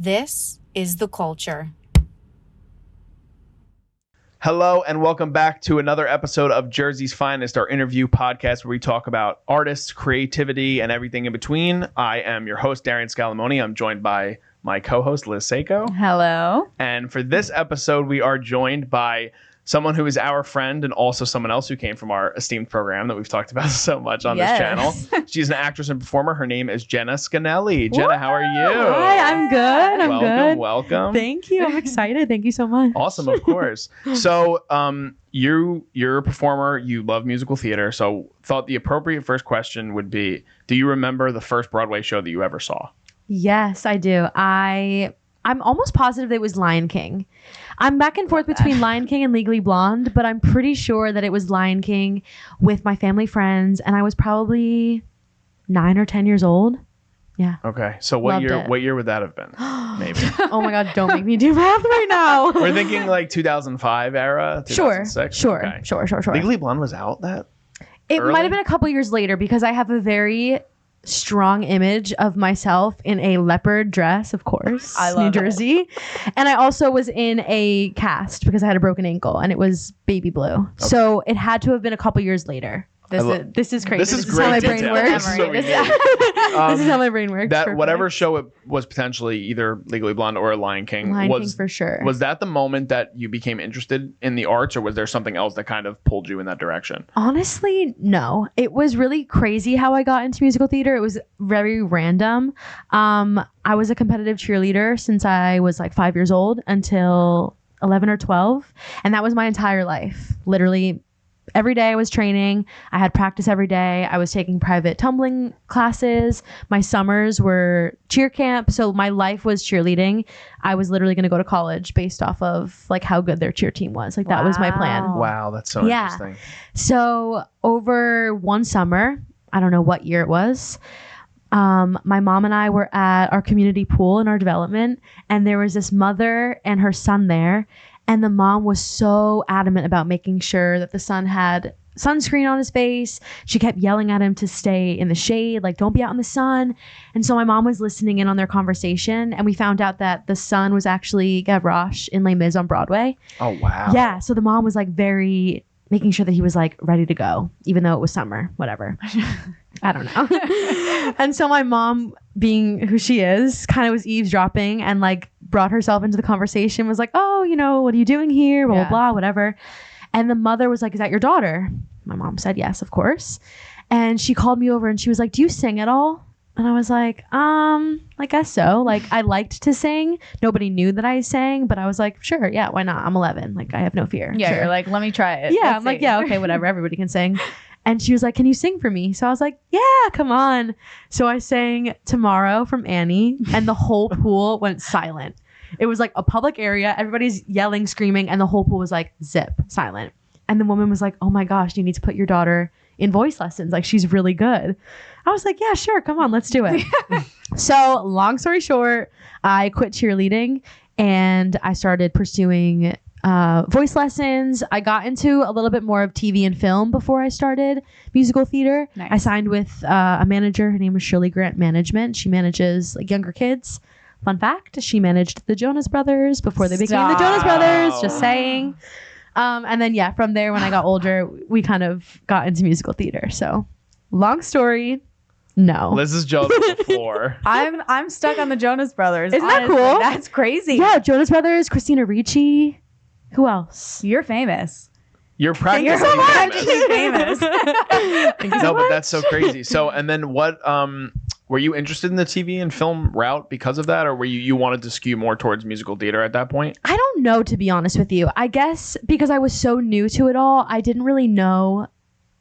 This is The Culture. Hello and welcome back to another episode of Jersey's Finest, our interview podcast where we talk about artists, creativity, and everything in between. I am your host, Darian Scannelli. I'm joined by my co-host, Liz Seiko. Hello. And for this episode, we are joined by someone who is our friend and also someone else who came from our esteemed program that we've talked about so much on this channel. She's an actress and performer. Her name is Jenna Scannelli. Jenna, how are you? Hi, I'm good. I'm good. Welcome. Thank you. I'm excited. Thank you so much. Awesome, of course. So you're a performer. You love musical theater. So thought the appropriate first question would be, do you remember the first Broadway show that you ever saw? Yes, I do. I'm almost positive that it was Lion King. I'm back and forth between Lion King and Legally Blonde, but I'm pretty sure that it was Lion King with my family friends, and I was probably 9 or 10 years old. Yeah. Okay. So what year would that have been? Maybe. Oh my God, don't make me do math right now. We're thinking like 2005 era, 2006. Sure. Okay. Sure. Legally Blonde was out that It early? might have been a couple years later because I have a very strong image of myself in a leopard dress, of course, New Jersey. And I also was in a cast because I had a broken ankle and it was baby blue. Okay. So it had to have been a couple years later. This is crazy. This is great. How my brain works. This is how my brain works. That whatever show it was, potentially either Legally Blonde or Lion King. Lion King for sure. Was that the moment that you became interested in the arts, or was there something else that kind of pulled you in that direction? Honestly, no. It was really crazy how I got into musical theater. It was very random. I was a competitive cheerleader since I was like 5 years old until 11 or 12, and that was my entire life. Literally every day I was training. I had practice every day. I was taking private tumbling classes. My summers were cheer camp. So my life was cheerleading. I was literally going to go to college based off of like how good their cheer team was. Like that was my plan. Wow, that's so interesting. So over one summer, I don't know what year it was, my mom and I were at our community pool in our development, and there was this mother and her son there. And the mom was so adamant about making sure that the son had sunscreen on his face. She kept yelling at him to stay in the shade, like, don't be out in the sun. And so my mom was listening in on their conversation, and we found out that the son was actually Gavroche in Les Mis on Broadway. Oh, wow. Yeah. So the mom was like very making sure that he was like ready to go, even though it was summer, whatever. I don't know. And so my mom, being who she is, kind of was eavesdropping and like brought herself into the conversation, was like, oh, you know, what are you doing here? Blah, blah, blah, whatever. And the mother was like, is that your daughter? My mom said, yes, of course. And she called me over and she was like, do you sing at all? And I was like, I guess so. Like, I liked to sing. Nobody knew that I sang, but I was like, sure, yeah, why not? I'm 11. Like, I have no fear. Yeah, sure. you're like, let me try it. Yeah, Let's I'm like, see. yeah, okay, whatever. Everybody can sing. And she was like, can you sing for me? So I was like, yeah, come on. So I sang Tomorrow from Annie, and the whole pool went silent. It was like a public area. Everybody's yelling, screaming, and the whole pool was like zip, silent. And the woman was like, oh my gosh, you need to put your daughter in voice lessons. Like, she's really good. I was like, yeah, sure. Come on, let's do it. So long story short, I quit cheerleading and I started pursuing voice lessons. I got into a little bit more of TV and film before I started musical theater. Nice. I signed with a manager. Her name is Shirley Grant Management. She manages like younger kids. Fun fact, she managed the Jonas Brothers before they became the Jonas Brothers. Just saying. And then, yeah, from there, when I got older, we kind of got into musical theater. So long story. No. Liz is jealous on the floor. I'm stuck on the Jonas Brothers. Isn't that cool? That's crazy. Yeah, Jonas Brothers, Christina Ricci. Who else? You're famous. You're practically You're so famous. famous. No, but that's so crazy. So, and then what, were you interested in the TV and film route because of that? Or were you wanted to skew more towards musical theater at that point? I don't know, to be honest with you. I guess because I was so new to it all, I didn't really know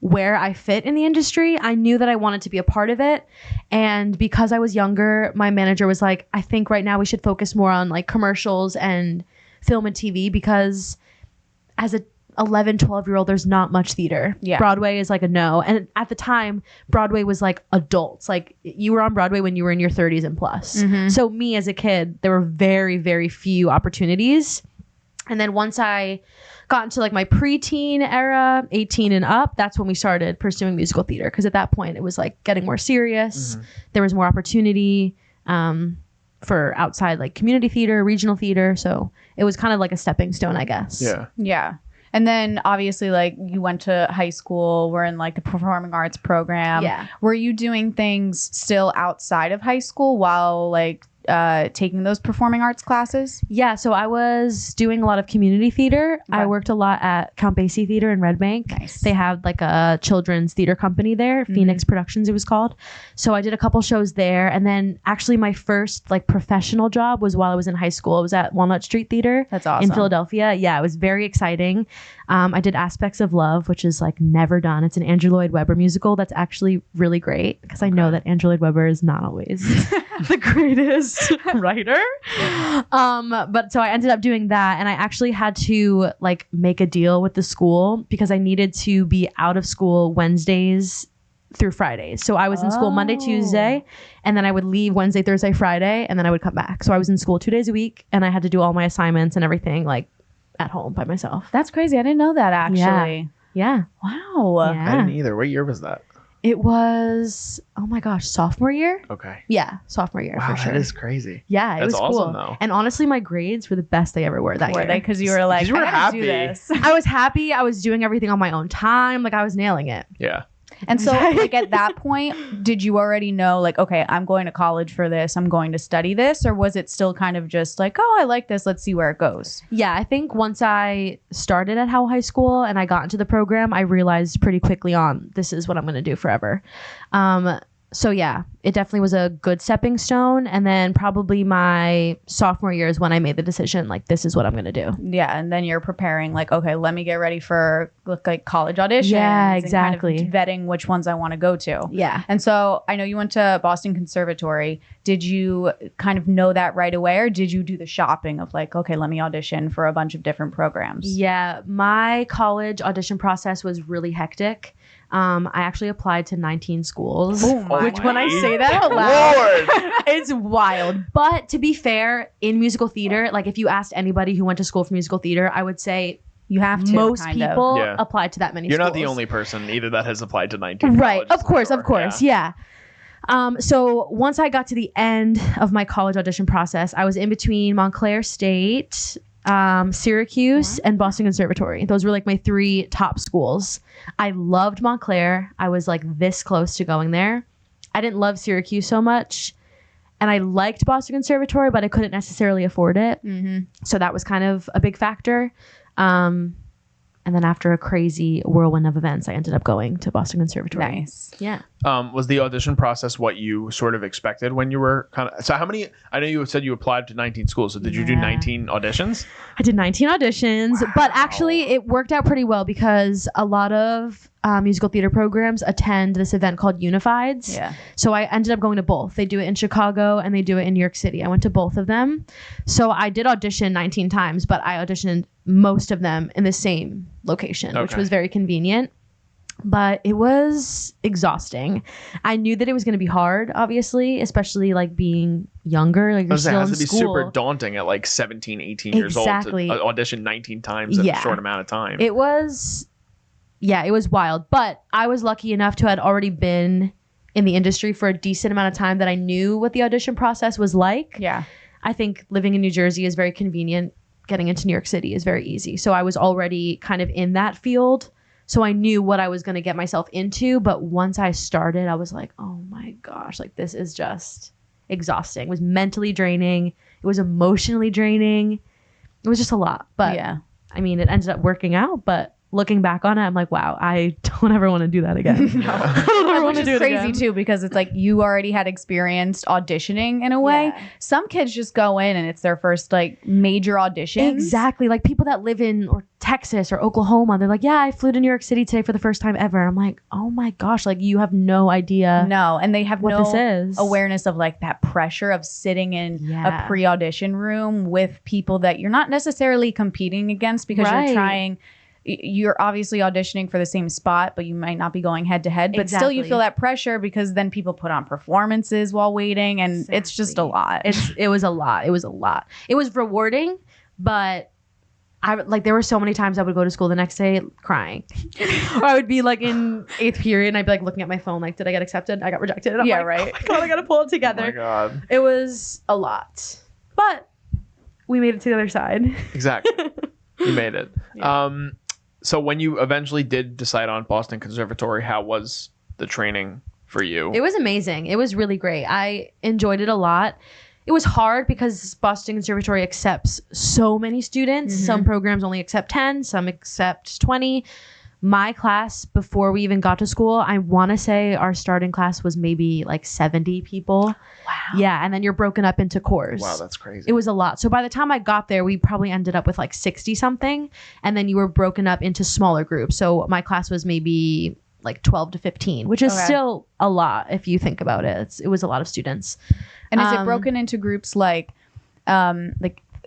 where I fit in the industry. I knew that I wanted to be a part of it. And because I was younger, my manager was like, I think right now we should focus more on like commercials and film and TV, because as a 11, 12-year-old, there's not much theater. Yeah. Broadway is like a no. And at the time, Broadway was like adults. Like, you were on Broadway when you were in your 30s and plus. Mm-hmm. So me as a kid, there were very, very few opportunities. And then once I got into like my preteen era, 18 and up, that's when we started pursuing musical theater. Because at that point, it was like getting more serious. Mm-hmm. There was more opportunity. for outside like community theater, regional theater. So it was kind of like a stepping stone, I guess. Yeah. Yeah. And then obviously like you went to high school, we're in like the performing arts program. Yeah. Were you doing things still outside of high school while like taking those performing arts classes? Yeah, so I was doing a lot of community theater. Okay. I worked a lot at Count Basie Theater in Red Bank. Nice. They had like a children's theater company there, Phoenix Productions it was called. So I did a couple shows there, and then actually my first like professional job was while I was in high school. It was at Walnut Street Theater. That's awesome. In Philadelphia. Yeah, it was very exciting. I did Aspects of Love, which is like never done. It's an Andrew Lloyd Webber musical that's actually really great because I know that Andrew Lloyd Webber is not always the greatest writer. But so I ended up doing that, and I actually had to like make a deal with the school because I needed to be out of school Wednesdays through Fridays. So I was in school Monday, Tuesday, and then I would leave Wednesday, Thursday, Friday, and then I would come back. So I was in school 2 days a week, and I had to do all my assignments and everything like at home by myself. That's crazy. I didn't know that actually. Yeah. Wow. I Yeah. didn't either. What year was that? It was, oh my gosh, sophomore year? Okay. Yeah, sophomore year Wow, for sure. that is crazy. Yeah, it That's was awesome, cool. though. And honestly, my grades were the best they ever were that Were year. they? Because you were like, 'Cause you were I gotta happy. do this. I was happy. I was doing everything on my own time. Like I was nailing it. Yeah. And so like at that point, did you already know like, okay, I'm going to college for this, I'm going to study this? Or was it still kind of just like, oh, I like this, let's see where it goes? Yeah, I think once I started at Howell High School and I got into the program, I realized pretty quickly on this is what I'm going to do forever. So yeah, it definitely was a good stepping stone. And then probably my sophomore year is when I made the decision, like, this is what I'm going to do. Yeah. And then you're preparing like, okay, let me get ready for like college auditions. Yeah, and kind of exactly. vetting which ones I want to go to. Yeah. And so I know you went to Boston Conservatory. Did you kind of know that right away, or did you do the shopping of like, okay, let me audition for a bunch of different programs? Yeah, my college audition process was really hectic. I actually applied to 19 schools, Oh my which when I God. say that out loud, Lord. it's wild. But to be fair, in musical theater, like if you asked anybody who went to school for musical theater, I would say You have to. most kind of. people Yeah. applied to that many You're schools. not the only person either that has applied to 19 Right. colleges, Of course. I'm Of sure. course. Yeah. So once I got to the end of my college audition process, I was in between Montclair State, Syracuse, and Boston Conservatory. Those were like my three top schools. I loved Montclair. I was like this close to going there. I didn't love Syracuse so much. And I liked Boston Conservatory, but I couldn't necessarily afford it. Mm-hmm. So that was kind of a big factor. And then after a crazy whirlwind of events, I ended up going to Boston Conservatory. Nice. Yeah. Was the audition process what you sort of expected when you were kind of, so how many, I know you said you applied to 19 schools, so did you do Yeah. 19 auditions? I did 19 auditions, but actually it worked out pretty well because a lot of musical theater programs attend this event called Unifieds. Yeah. So I ended up going to both. They do it in Chicago and they do it in New York City. I went to both of them. So I did audition 19 times, but I auditioned most of them in the same location, which Okay. was very convenient. But it was exhausting. I knew that it was going to be hard, obviously, especially like being younger. Like you're It still has in to be school. super daunting at like 17, 18 years Exactly. old to audition 19 times in Yeah. a short amount of time. It was, yeah, it was wild. But I was lucky enough to had already been in the industry for a decent amount of time that I knew what the audition process was like. Yeah. I think living in New Jersey is very convenient. Getting into New York City is very easy. So I was already kind of in that field. So I knew what I was going to get myself into. But once I started, I was like, oh my gosh, like this is just exhausting. It was mentally draining. It was emotionally draining. It was just a lot. But yeah. I mean, it ended up working out. But looking back on it, I'm like, wow, I don't ever want to do that again. I don't ever want Which to do is it crazy again. too, because it's like you already had experienced auditioning in a way. Yeah. Some kids just go in and it's their first like major audition. Exactly. Like people that live in or Texas or Oklahoma, they're like, yeah, I flew to New York City today for the first time ever. I'm like, oh my gosh, like you have no idea No, and they have what no this is. awareness of like that pressure of sitting in Yeah. a pre-audition room with people that you're not necessarily competing against because Right. you're trying. You're obviously auditioning for the same spot, but you might not be going head to head. But still, you Exactly. feel that pressure because then people put on performances while waiting, and it's just a Exactly. lot. It was a lot. It was a lot. It was rewarding, but there were so many times I would go to school the next day crying. Or I would be like in 8th period and I'd be like looking at my phone like, did I get accepted? I got rejected. I'm like, right. Oh my God, I gotta pull it Oh together. my God. It was a lot. But we made it to the other side. Exactly. You made it. Yeah. So when you eventually did decide on Boston Conservatory, how was the training for you? It was amazing. It was really great. I enjoyed it a lot. It was hard because Boston Conservatory accepts so many students. Mm-hmm. Some programs only accept 10, some accept 20. My class, before we even got to school, I want to say our starting class was maybe like 70 people. Wow. Yeah, and then you're broken up into cores. Wow, that's crazy. It was a lot. So by the time I got there, we probably ended up with like 60 something. And then you were broken up into smaller groups. So my class was maybe like 12 to 15, which is still a lot if you think about it. It was a lot of students. And is it broken into groups like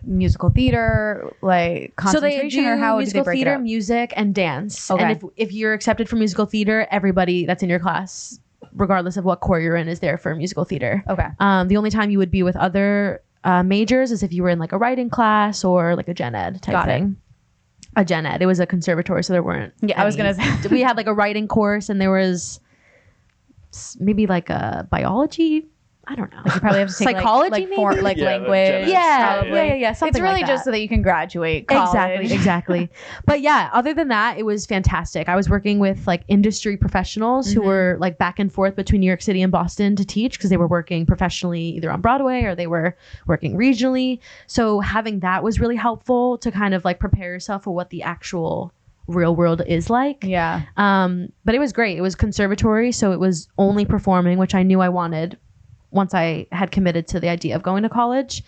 musical theater, like concentration, so they do or how do they musical break theater, it up? music, and dance. Okay. And if you're accepted for musical theater, everybody that's in your class, regardless of what core you're in, is there for musical theater. Okay. The only time you would be with other majors is if you were in like a writing class or like a gen ed type thing. A gen ed. It was a conservatory, so there weren't. Yeah, I was gonna say we had like a writing course, and there was maybe like a biology. I don't know. you probably have to take psychology, like maybe? like Yeah, language. Gen Ed. Yeah, probably. yeah. It's Something really like just that. so that you can graduate college. Exactly. But yeah, other than that, it was fantastic. I was working with like industry professionals who were like back and forth between New York City and Boston to teach because they were working professionally either on Broadway or they were working regionally. So having that was really helpful to kind of like prepare yourself for what the actual real world is like. Yeah. But it was great. It was conservatory, so it was only performing, which I knew I wanted once I had committed to the idea of going to college.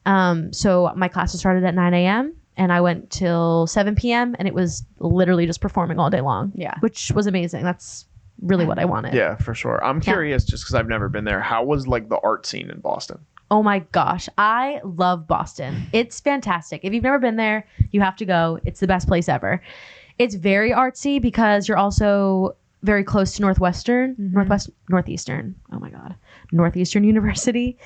So my classes started at 9 a.m. and I went till 7 p.m. and it was literally just performing all day long. Yeah. Which was amazing. That's really what I wanted. Yeah, for sure. I'm curious just because I've never been there. How was like the art scene in Boston? Oh my gosh. I love Boston. It's fantastic. If you've never been there, you have to go. It's the best place ever. It's very artsy because you're also very close to Northeastern University,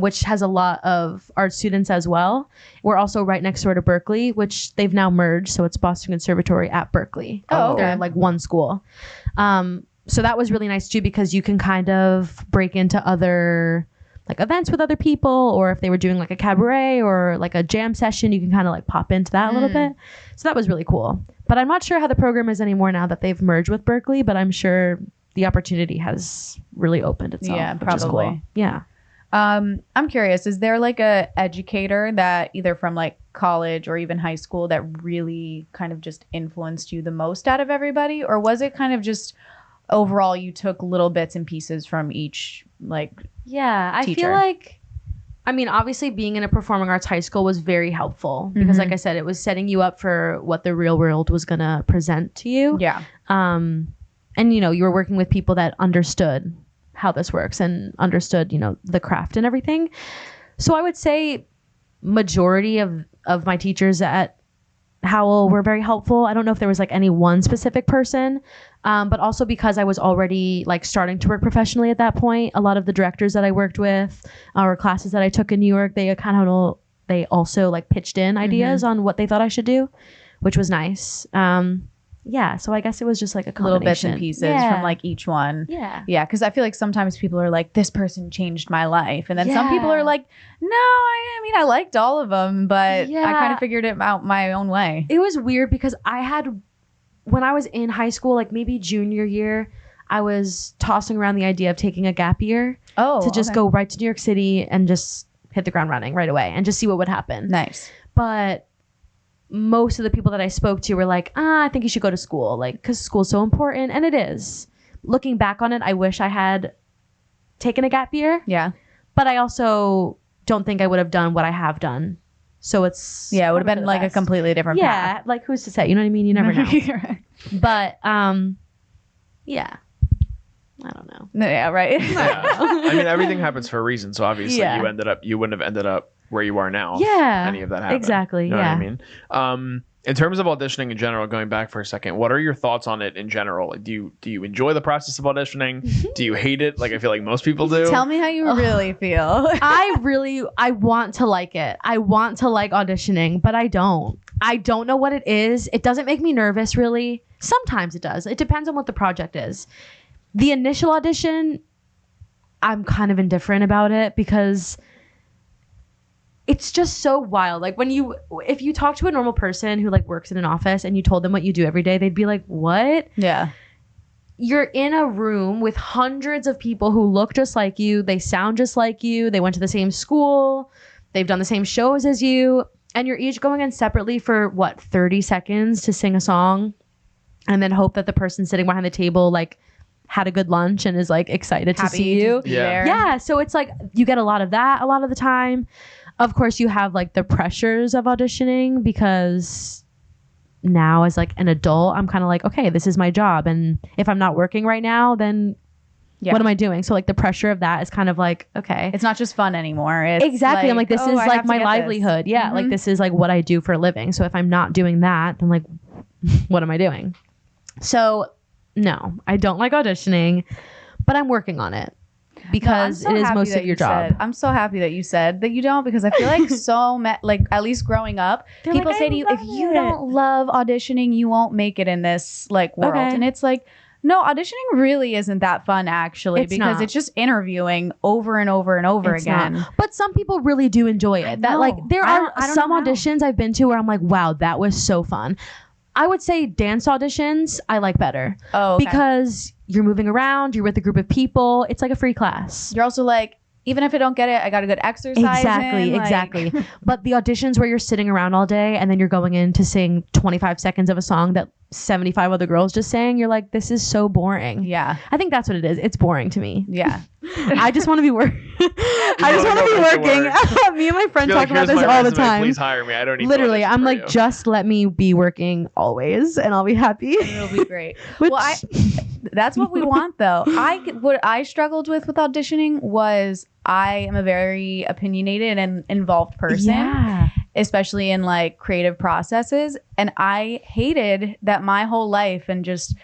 which has a lot of art students as well. We're also right next door to Berkeley, which they've now merged. So it's Boston Conservatory at Berkeley. Oh, okay. They're like one school. So that was really nice too, because you can kind of break into other like events with other people, or if they were doing like a cabaret or like a jam session, you can kind of like pop into that a little bit. So that was really cool. But I'm not sure how the program is anymore now that they've merged with Berkeley, but I'm sure the opportunity has really opened itself. Yeah, which is cool. probably. Yeah. I'm curious, is there like a educator that either from like college or even high school that really kind of just influenced you the most out of everybody? Or was it kind of just overall you took little bits and pieces from each like Yeah, I teacher? feel like, I mean, obviously being in a performing arts high school was very helpful because like I said, it was setting you up for what the real world was going to present to you. Yeah. And, you know, you were working with people that understood how this works and understood, you know, the craft and everything. So I would say majority of my teachers at Howell were very helpful. I don't know if there was like any one specific person, but also because I was already like starting to work professionally at that point, a lot of the directors that I worked with or classes that I took in New York, they also like pitched in ideas on what they thought I should do, which was nice. Yeah, so I guess it was just like a Little bits and combination. pieces from like each one. Yeah. Yeah, because I feel like sometimes people are like, this person changed my life. And then some people are like, no, I mean, I liked all of them, but I kind of figured it out my own way. It was weird because when I was in high school, like maybe junior year, I was tossing around the idea of taking a gap year to just go right to New York City and just hit the ground running right away and just see what would happen. Nice. But most of the people that I spoke to were like, I think you should go to school, like, because school's so important. And it is. Looking back on it, I wish I had taken a gap year. Yeah. But I also don't think I would have done what I have done. So it's... Yeah, it would have been like a completely different path. Yeah, like who's to say? You know what I mean? You never know. But, yeah. I don't know. No, yeah, right. Yeah. I mean, everything happens for a reason. So obviously Yeah. you wouldn't have ended up where you are now. Yeah. If any of that happened. Exactly. You know Yeah. what I mean? In terms of auditioning in general, going back for a second, what are your thoughts on it in general? Do you enjoy the process of auditioning? Do you hate it? Like I feel like most people do. Tell me how you really feel. I want to like it. I want to like auditioning, but I don't. I don't know what it is. It doesn't make me nervous, really. Sometimes it does. It depends on what the project is. The initial audition, I'm kind of indifferent about it because it's just so wild. Like if you talk to a normal person who like works in an office and you told them what you do every day, they'd be like, what? Yeah. You're in a room with hundreds of people who look just like you. They sound just like you. They went to the same school. They've done the same shows as you. And you're each going in separately for 30 seconds to sing a song and then hope that the person sitting behind the table like had a good lunch and is like excited to see you. Yeah. So it's like you get a lot of that a lot of the time. Of course, you have like the pressures of auditioning because now as like an adult, I'm kind of like, okay, this is my job. And if I'm not working right now, then what am I doing? So like the pressure of that is kind of like, okay. It's not just fun anymore. It's exactly. I'm like, this is like my livelihood. Yeah. Mm-hmm. Like this is like what I do for a living. So if I'm not doing that, then like, what am I doing? So no, I don't like auditioning, but I'm working on it. Because it is most of your job. I'm so happy that you said that you don't, because I feel like like at least growing up, people say to you, if you don't love auditioning, you won't make it in this like world. Okay. And it's like, no, auditioning really isn't that fun actually, It's it's just interviewing over and over and over again. Not. But some people really do enjoy it. That like there are some auditions I've been to where I'm like, wow, that was so fun. I would say dance auditions I like better. Oh, okay. Because you're moving around, you're with a group of people. It's like a free class. You're also like, even if I don't get it, I got a good exercise. Exactly. But the auditions where you're sitting around all day and then you're going in to sing 25 seconds of a song that 75 other girls just sang, you're like, this is so boring. Yeah. I think that's what it is. It's boring to me. Yeah. I just want to be working. I just want to be working. Me and my friend talk about this all the time. Please hire me. I don't need literally. I'm like, just let me be working always, and I'll be happy. It'll be great. Well, that's what we want, though. What I struggled with auditioning was I am a very opinionated and involved person, especially in like creative processes, and I hated that my whole life and just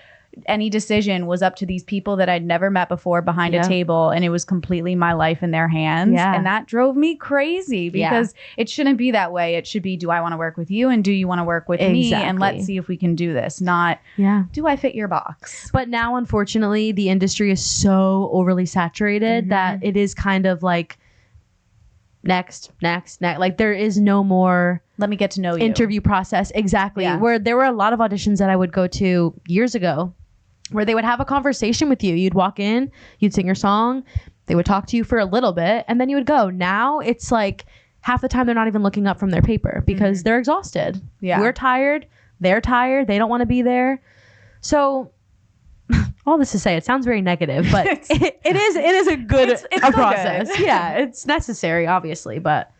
any decision was up to these people that I'd never met before behind a table, and it was completely my life in their hands. And that drove me crazy because it shouldn't be that way. It should be, do I want to work with you, and do you want to work with me, and let's see if we can do this, not do I fit your box. But now unfortunately the industry is so overly saturated that it is kind of like next, like there is no more let me get to know you interview process. Where there were a lot of auditions that I would go to years ago where they would have a conversation with you. You'd walk in, you'd sing your song, they would talk to you for a little bit, and then you would go. Now it's like half the time they're not even looking up from their paper because they're exhausted. We're tired, they're tired, they don't want to be there. So all this to say, it sounds very negative, but it is a good process. Yeah, it's necessary, obviously, but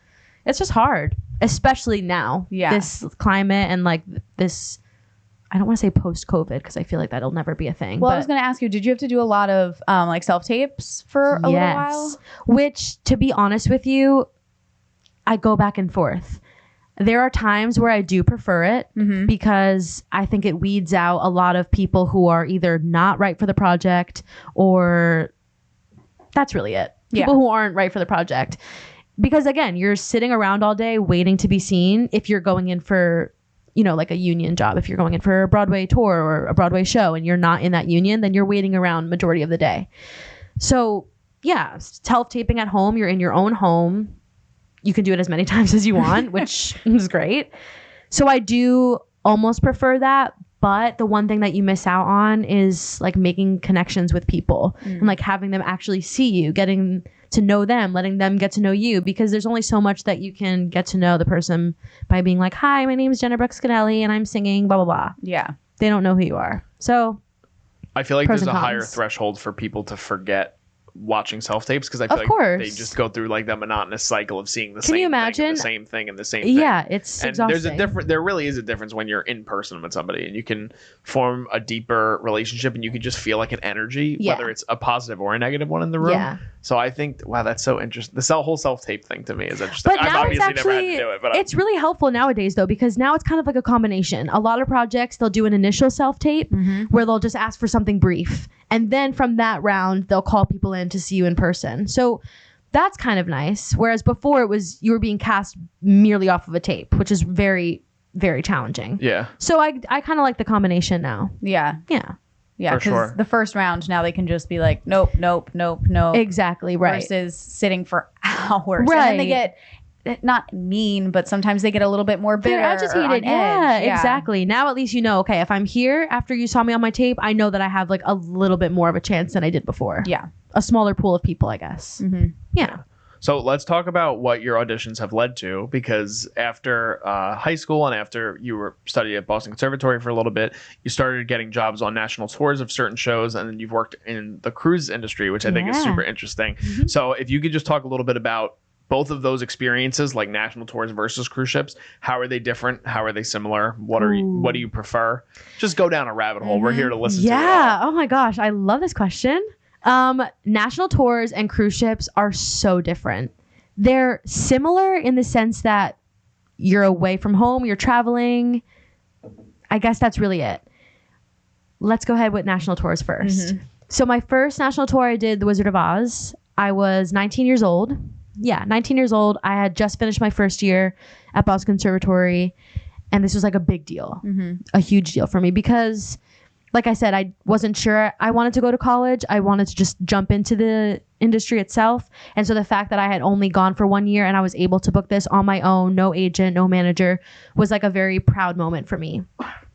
it's just hard, especially now. This climate and like this, I don't want to say post-COVID because I feel like that'll never be a thing. Well, I was going to ask you, did you have to do a lot of like self-tapes for a little while? Which, to be honest with you, I go back and forth. There are times where I do prefer it because I think it weeds out a lot of people who are either not right for the project, or that's really it. People who aren't right for the project. Because again, you're sitting around all day waiting to be seen if you're going in for, you know, like a union job. If you're going in for a Broadway tour or a Broadway show and you're not in that union, then you're waiting around majority of the day. So yeah, self-taping at home, you're in your own home. You can do it as many times as you want, which is great. So I do almost prefer that. But the one thing that you miss out on is like making connections with people and like having them actually see you, getting to know them, letting them get to know you, because there's only so much that you can get to know the person by being like, hi, my name is Jenna Scannelli and I'm singing blah, blah, blah. Yeah. They don't know who you are. So I feel like there's a higher threshold for people to forget watching self-tapes because I feel like they just go through like that monotonous cycle of seeing the same thing and the same thing and the same thing. Yeah, it's exhausting. There really is a difference when you're in person with somebody and you can form a deeper relationship and you can just feel like an energy, whether it's a positive or a negative one in the room. Yeah. So I think, wow, that's so interesting. The whole self-tape thing to me is interesting. But I've obviously never had to do it, but it's really helpful nowadays though, because now it's kind of like a combination. A lot of projects, they'll do an initial self-tape where they'll just ask for something brief. And then from that round, they'll call people in to see you in person. So that's kind of nice. Whereas before it was, you were being cast merely off of a tape, which is very very challenging. Yeah. So I kind of like the combination now. Yeah. Yeah. Yeah. For Because sure. the first round, now they can just be like, nope, nope, nope, nope. Exactly. Right. Versus sitting for hours. Right. And then they get not mean, but sometimes they get a little bit more bitter. They're or on agitated. edge. Yeah, exactly. Now at least you know, okay, if I'm here after you saw me on my tape, I know that I have like a little bit more of a chance than I did before. Yeah. A smaller pool of people, I guess. Mm-hmm. Yeah. So let's talk about what your auditions have led to, because after high school and after you were studying at Boston Conservatory for a little bit, you started getting jobs on national tours of certain shows, and then you've worked in the cruise industry, which I think is Yeah. super interesting. Mm-hmm. So if you could just talk a little bit about both of those experiences, like national tours versus cruise ships. How are they different? How are they similar? What do you prefer? Just go down a rabbit hole. We're here to listen to it Yeah. all. Oh my gosh. I love this question. National tours and cruise ships are so different. They're similar in the sense that you're away from home, you're traveling. I guess that's really it. Let's go ahead with national tours first. So my first national tour I did, The Wizard of Oz. I was 19 years old. Yeah, 19 years old. I had just finished my first year at Boston Conservatory, and this was like a big deal, a huge deal for me because, like I said, I wasn't sure I wanted to go to college. I wanted to just jump into the industry itself. And so the fact that I had only gone for 1 year and I was able to book this on my own, no agent, no manager, was like a very proud moment for me.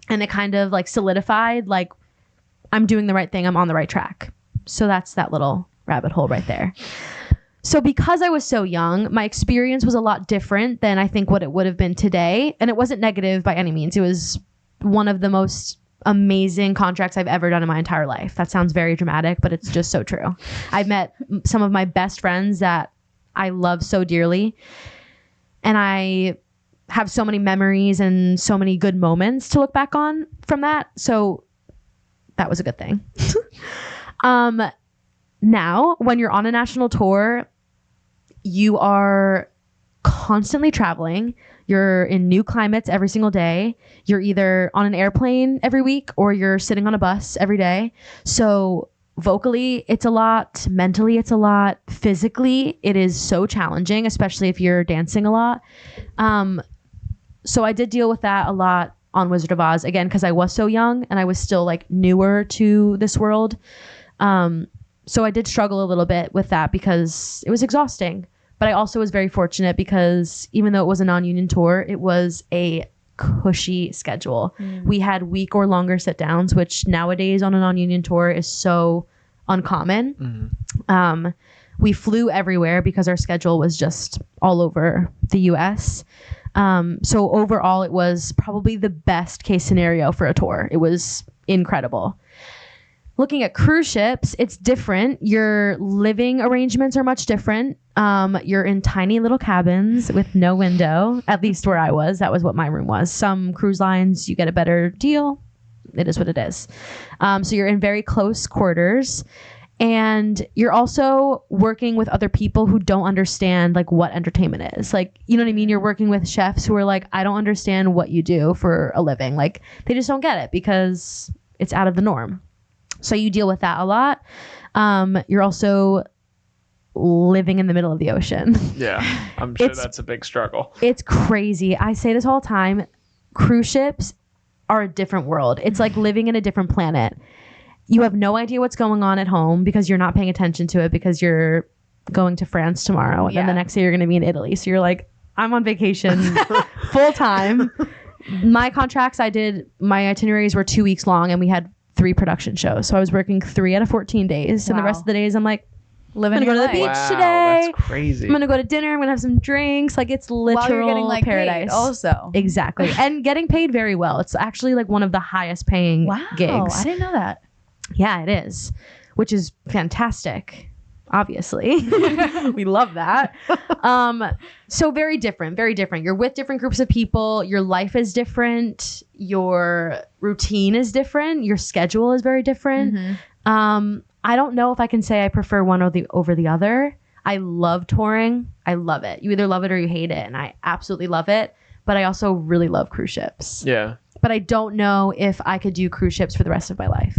And it kind of like solidified, like, I'm doing the right thing. I'm on the right track. So that's that little rabbit hole right there. So because I was so young, my experience was a lot different than I think what it would have been today. And it wasn't negative by any means. It was one of the most amazing contracts I've ever done in my entire life. That sounds very dramatic, but it's just so true. I've met some of my best friends that I love so dearly. And I have so many memories and so many good moments to look back on from that. So that was a good thing. Now, when you're on a national tour, you are constantly traveling. You're in new climates every single day. You're either on an airplane every week or you're sitting on a bus every day. So vocally, it's a lot. Mentally, it's a lot. Physically, it is so challenging, especially if you're dancing a lot. So I did deal with that a lot on Wizard of Oz, again, because I was so young and I was still like newer to this world. So I did struggle a little bit with that because it was exhausting. But I also was very fortunate because even though it was a non-union tour, it was a cushy schedule. We had week or longer sit downs, which nowadays on a non-union tour is so uncommon. We flew everywhere because our schedule was just all over the US. So overall, it was probably the best case scenario for a tour. It was incredible. Looking at cruise ships, it's different. Your living arrangements are much different. You're in tiny little cabins with no window, at least where I was. That was what my room was. Some cruise lines, you get a better deal. It is what it is. So you're in very close quarters. And you're also working with other people who don't understand like what entertainment is. Like, you know what I mean? You're working with chefs who are like, I don't understand what you do for a living. Like, they just don't get it because it's out of the norm. So you deal with that a lot. You're also living in the middle of the ocean. Yeah, I'm sure that's a big struggle. It's crazy. I say this all the time. Cruise ships are a different world. It's like living in a different planet. You have no idea what's going on at home because you're not paying attention to it because you're going to France tomorrow. And then the next day you're going to be in Italy. So you're like, I'm on vacation full time. My contracts, my itineraries were 2 weeks long and we had 3 production shows. So I was working 3 out of 14 days. And the rest of the days I'm like, I'm going to go to the beach today. That's crazy. I'm going to go to dinner. I'm going to have some drinks. Like, it's literal While you're getting, like, paradise. paid also. Exactly. And getting paid very well. It's actually like one of the highest paying gigs. I didn't know that. Yeah, it is. Which is fantastic. Obviously. We love that. So very different, very different. You're with different groups of people. Your life is different. Your routine is different. Your schedule is very different. I don't know if I can say I prefer one over the other. I love touring. I love it. You either love it or you hate it. And I absolutely love it. But I also really love cruise ships. Yeah. But I don't know if I could do cruise ships for the rest of my life.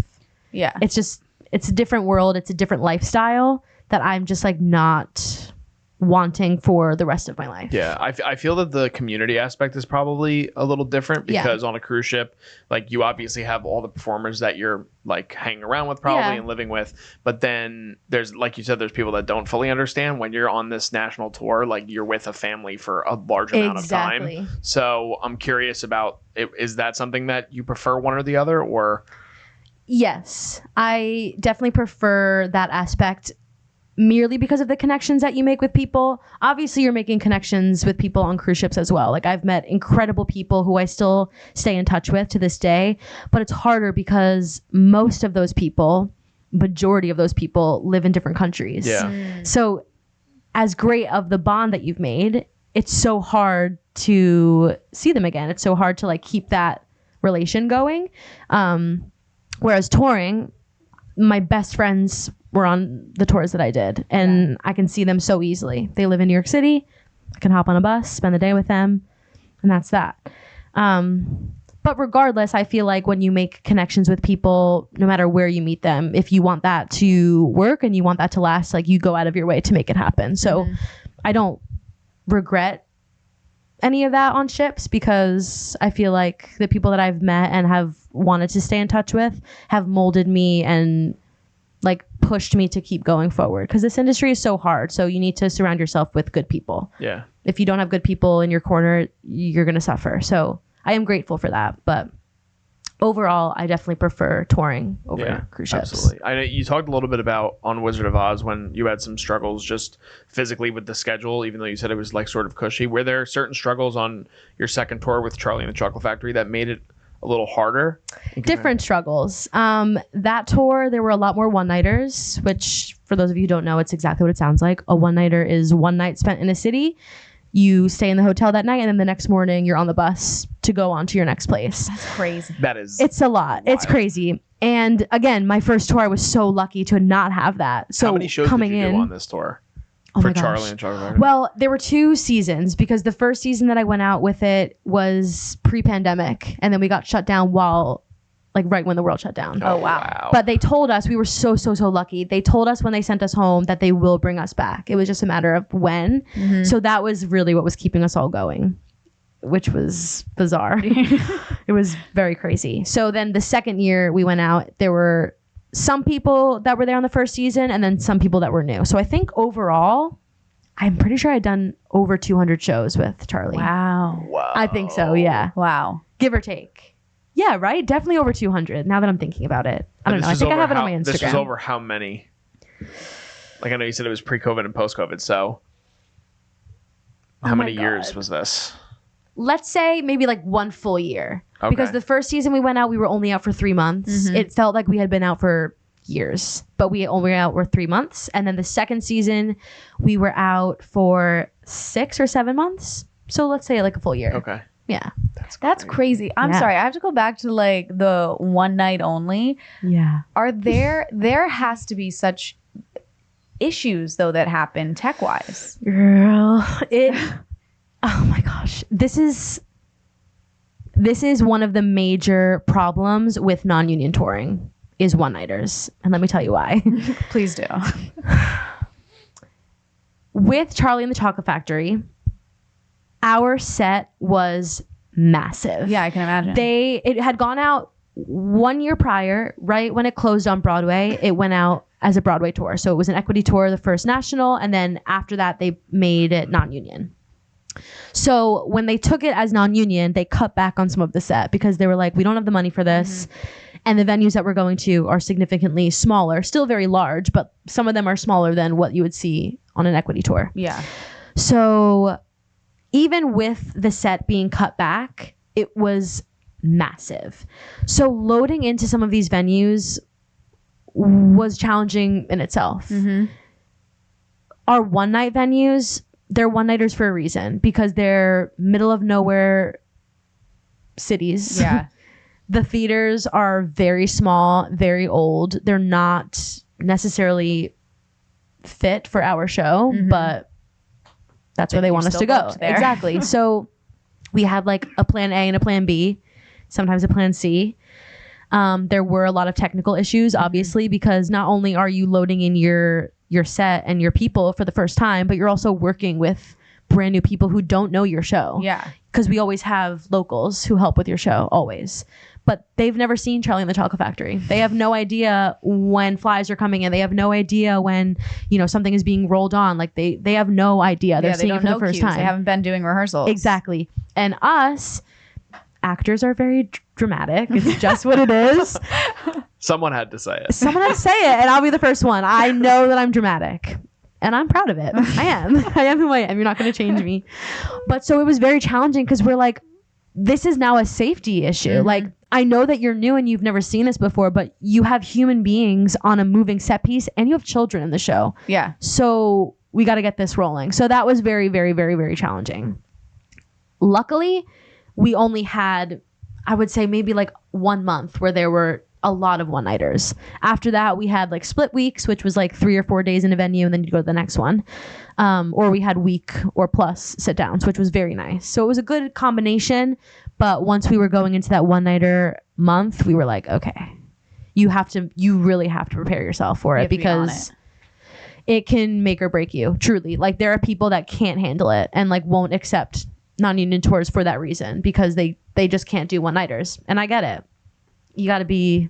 Yeah. It's a different world. It's a different lifestyle that I'm just like not wanting for the rest of my life. Yeah, I feel that the community aspect is probably a little different because on a cruise ship, like you obviously have all the performers that you're like hanging around with probably and living with. But then there's, like you said, there's people that don't fully understand when you're on this national tour, like you're with a family for a large amount of time. So I'm curious about, is that something that you prefer, one or the other, or? Yes, I definitely prefer that aspect, merely because of the connections that you make with people. Obviously, you're making connections with people on cruise ships as well. Like I've met incredible people who I still stay in touch with to this day, but it's harder because most of those people, majority of those people, live in different countries. Yeah. So as great of the bond that you've made, it's so hard to see them again. It's so hard to like keep that relation going. Whereas touring, my best friends were on the tours that I did, and I can see them so easily. They live in New York City. I can hop on a bus, spend the day with them, and that's that. But regardless, I feel like when you make connections with people, no matter where you meet them, if you want that to work and you want that to last, like you go out of your way to make it happen. So I don't regret any of that on ships, because I feel like the people that I've met and have wanted to stay in touch with have molded me and like pushed me to keep going forward, because this industry is so hard. So you need to surround yourself with good people. Yeah. If you don't have good people in your corner, you're going to suffer. So I am grateful for that. But overall, I definitely prefer touring over cruise ships. Absolutely. I know you talked a little bit about on Wizard of Oz when you had some struggles just physically with the schedule, even though you said it was like sort of cushy. Were there certain struggles on your second tour with Charlie and the Chocolate Factory that made it a little harder? Different struggles. That tour, there were a lot more one-nighters, which for those of you who don't know, it's exactly what it sounds like. A one-nighter is one night spent in a city. You stay in the hotel that night, and then the next morning you're on the bus to go on to your next place. That's crazy. It's a lot. Wild. It's crazy. And again, my first tour, I was so lucky to not have that. So how many shows did you do on this tour? For Charlie and Chocolate Factory? Well, there were 2 seasons, because the first season that I went out with it was pre-pandemic, and then we got shut down right when the world shut down. Oh, wow. But they told us, we were so lucky. They told us when they sent us home that they will bring us back. It was just a matter of when. So that was really what was keeping us all going, which was bizarre. It was very crazy. So then the second year we went out, there were some people that were there on the first season, and then some people that were new. So I think overall, I'm pretty sure I'd done over 200 shows with Charlie. Wow. I think so, yeah. Wow. Give or take. Yeah, right? Definitely over 200, now that I'm thinking about it. I don't know. I think I have it on my Instagram. This was over how many? Like, I know you said it was pre-COVID and post-COVID, so how many years was this? Let's say maybe like 1 full year. Okay. Because the first season we went out, we were only out for 3 months. It felt like we had been out for years, but we only were out for 3 months. And then the second season, we were out for 6 or 7 months. So let's say like a full year. Okay. Yeah. That's crazy. I'm sorry. I have to go back to like the one night only. Yeah. Are there has to be such issues though that happen tech wise? Girl, oh my gosh. This is one of the major problems with non-union touring is one-nighters. And let me tell you why. Please do. With Charlie and the Chocolate Factory, our set was massive. Yeah, I can imagine. It had gone out 1 year prior, right when it closed on Broadway. It went out as a Broadway tour. So it was an equity tour, the first national, and then after that they made it non-union. So when they took it as non-union, they cut back on some of the set because they were like, we don't have the money for this. And the venues that we're going to are significantly smaller, still very large, but some of them are smaller than what you would see on an equity tour. Yeah. So even with the set being cut back, it was massive. So loading into some of these venues was challenging in itself. Our one night venues, they're one-nighters for a reason, because they're middle of nowhere cities. Yeah. The theaters are very small, very old. They're not necessarily fit for our show, but that's where they want us to go. Exactly. So we had like a plan A and a plan B, sometimes a plan C. There were a lot of technical issues, obviously, because not only are you loading in your your set and your people for the first time, but you're also working with brand new people who don't know your show. Yeah. Because we always have locals who help with your show, always. But they've never seen Charlie and the Chocolate Factory. They have no idea when flies are coming in. They have no idea when, you know, something is being rolled on. Like they have no idea. They're seeing it for the first time. They haven't been doing rehearsals. Exactly. And us, actors are very dramatic. It's just what it is. Someone had to say it. Someone had to say it, and I'll be the first one. I know that I'm dramatic. And I'm proud of it. I am. I am who I am. You're not going to change me. But so it was very challenging because we're like, this is now a safety issue. Mm-hmm. Like, I know that you're new and you've never seen this before, but you have human beings on a moving set piece and you have children in the show. Yeah. So we got to get this rolling. So that was very, very, very, very challenging. Luckily, we only had, I would say maybe like 1 month where there were a lot of one-nighters. After that, we had like split weeks, which was like 3 or 4 days in a venue, and then you'd go to the next one. Or we had week or plus sit downs, which was very nice. So it was a good combination. But once we were going into that one-nighter month, we were like, okay, you really have to prepare yourself for it because it can make or break you, truly. Like there are people that can't handle it and like won't accept non-union tours for that reason because they just can't do one-nighters. And I get it. You got to be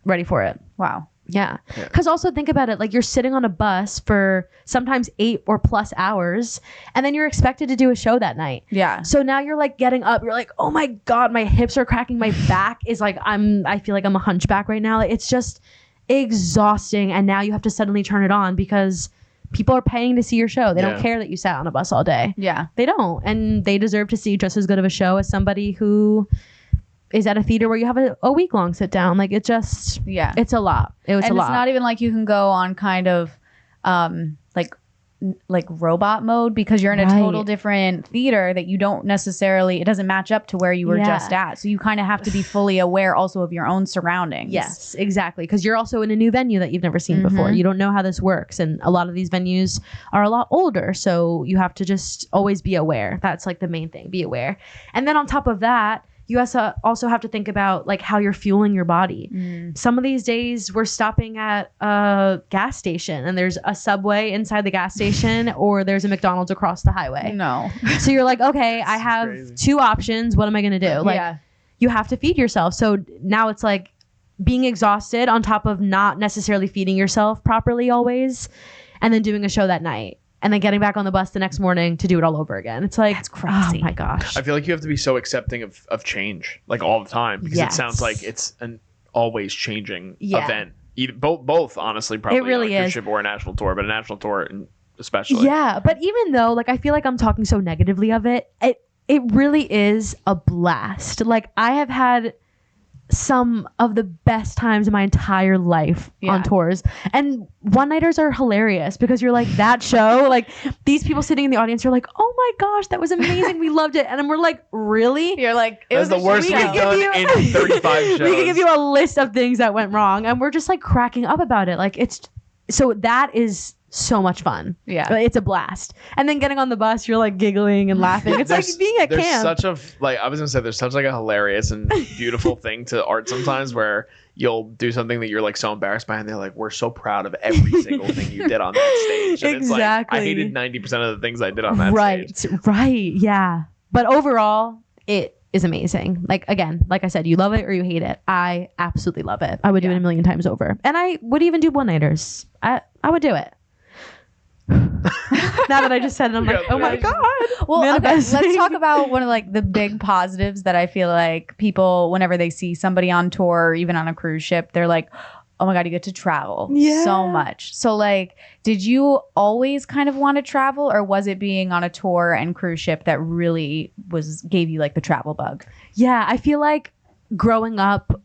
ready for it. Wow. Yeah. Because also think about it. Like you're sitting on a bus for sometimes 8 or plus hours and then you're expected to do a show that night. Yeah. So now you're like getting up. You're like, oh my God, my hips are cracking. My back is like, I feel like I'm a hunchback right now. Like, it's just exhausting. And now you have to suddenly turn it on because people are paying to see your show. They don't care that you sat on a bus all day. Yeah. They don't. And they deserve to see just as good of a show as somebody who is at a theater where you have a week-long sit down. Like it just, it's a lot. It was a lot. And it's not even like you can go on kind of like robot mode because you're in a total different theater that you don't necessarily, it doesn't match up to where you were just at. So you kind of have to be fully aware also of your own surroundings. Yes, exactly. Because you're also in a new venue that you've never seen before. You don't know how this works. And a lot of these venues are a lot older. So you have to just always be aware. That's like the main thing, be aware. And then on top of that, you also have to think about like how you're fueling your body. Some of these days we're stopping at a gas station and there's a Subway inside the gas station or there's a McDonald's across the highway. No. So you're like, okay, I have 2 options. What am I going to do? Like you have to feed yourself. So now it's like being exhausted on top of not necessarily feeding yourself properly always and then doing a show that night. And then getting back on the bus the next morning to do it all over again. It's like, that's crazy. Oh my gosh. I feel like you have to be so accepting of change, like all the time, because it sounds like it's an always changing event. Either, both, honestly, probably it really on a is. cruise ship or a national tour, but a national tour especially. Yeah, but even though, like, I feel like I'm talking so negatively of it, it really is a blast. Like, I have had some of the best times in my entire life on tours, and one-nighters are hilarious because you're like, that show, like these people sitting in the audience are like, oh my gosh, that was amazing, we loved it. And we're like, really? You're like, it was the worst we've done in 35 shows. We can give you a list of things that went wrong and we're just like cracking up about it. Like it's so that is so much fun. Yeah. It's a blast. And then getting on the bus, you're like giggling and laughing. It's like being at there's camp. Such a, like, I was going to say, there's such like a hilarious and beautiful thing to art sometimes where you'll do something that you're like so embarrassed by and they're like, we're so proud of every single thing you did on that stage. And it's like, I hated 90% of the things I did on that stage. Right. Yeah. But overall, it is amazing. Like, again, like I said, you love it or you hate it. I absolutely love it. I would do it a million times over. And I would even do one-nighters. I would do it. Now that I just said it, I'm like, oh my God. Well, okay, let's talk about one of like the big positives that I feel like people, whenever they see somebody on tour or even on a cruise ship, they're like, oh my God, you get to travel so much. So like, did you always kind of want to travel, or was it being on a tour and cruise ship that really gave you like the travel bug? Yeah, I feel like growing up,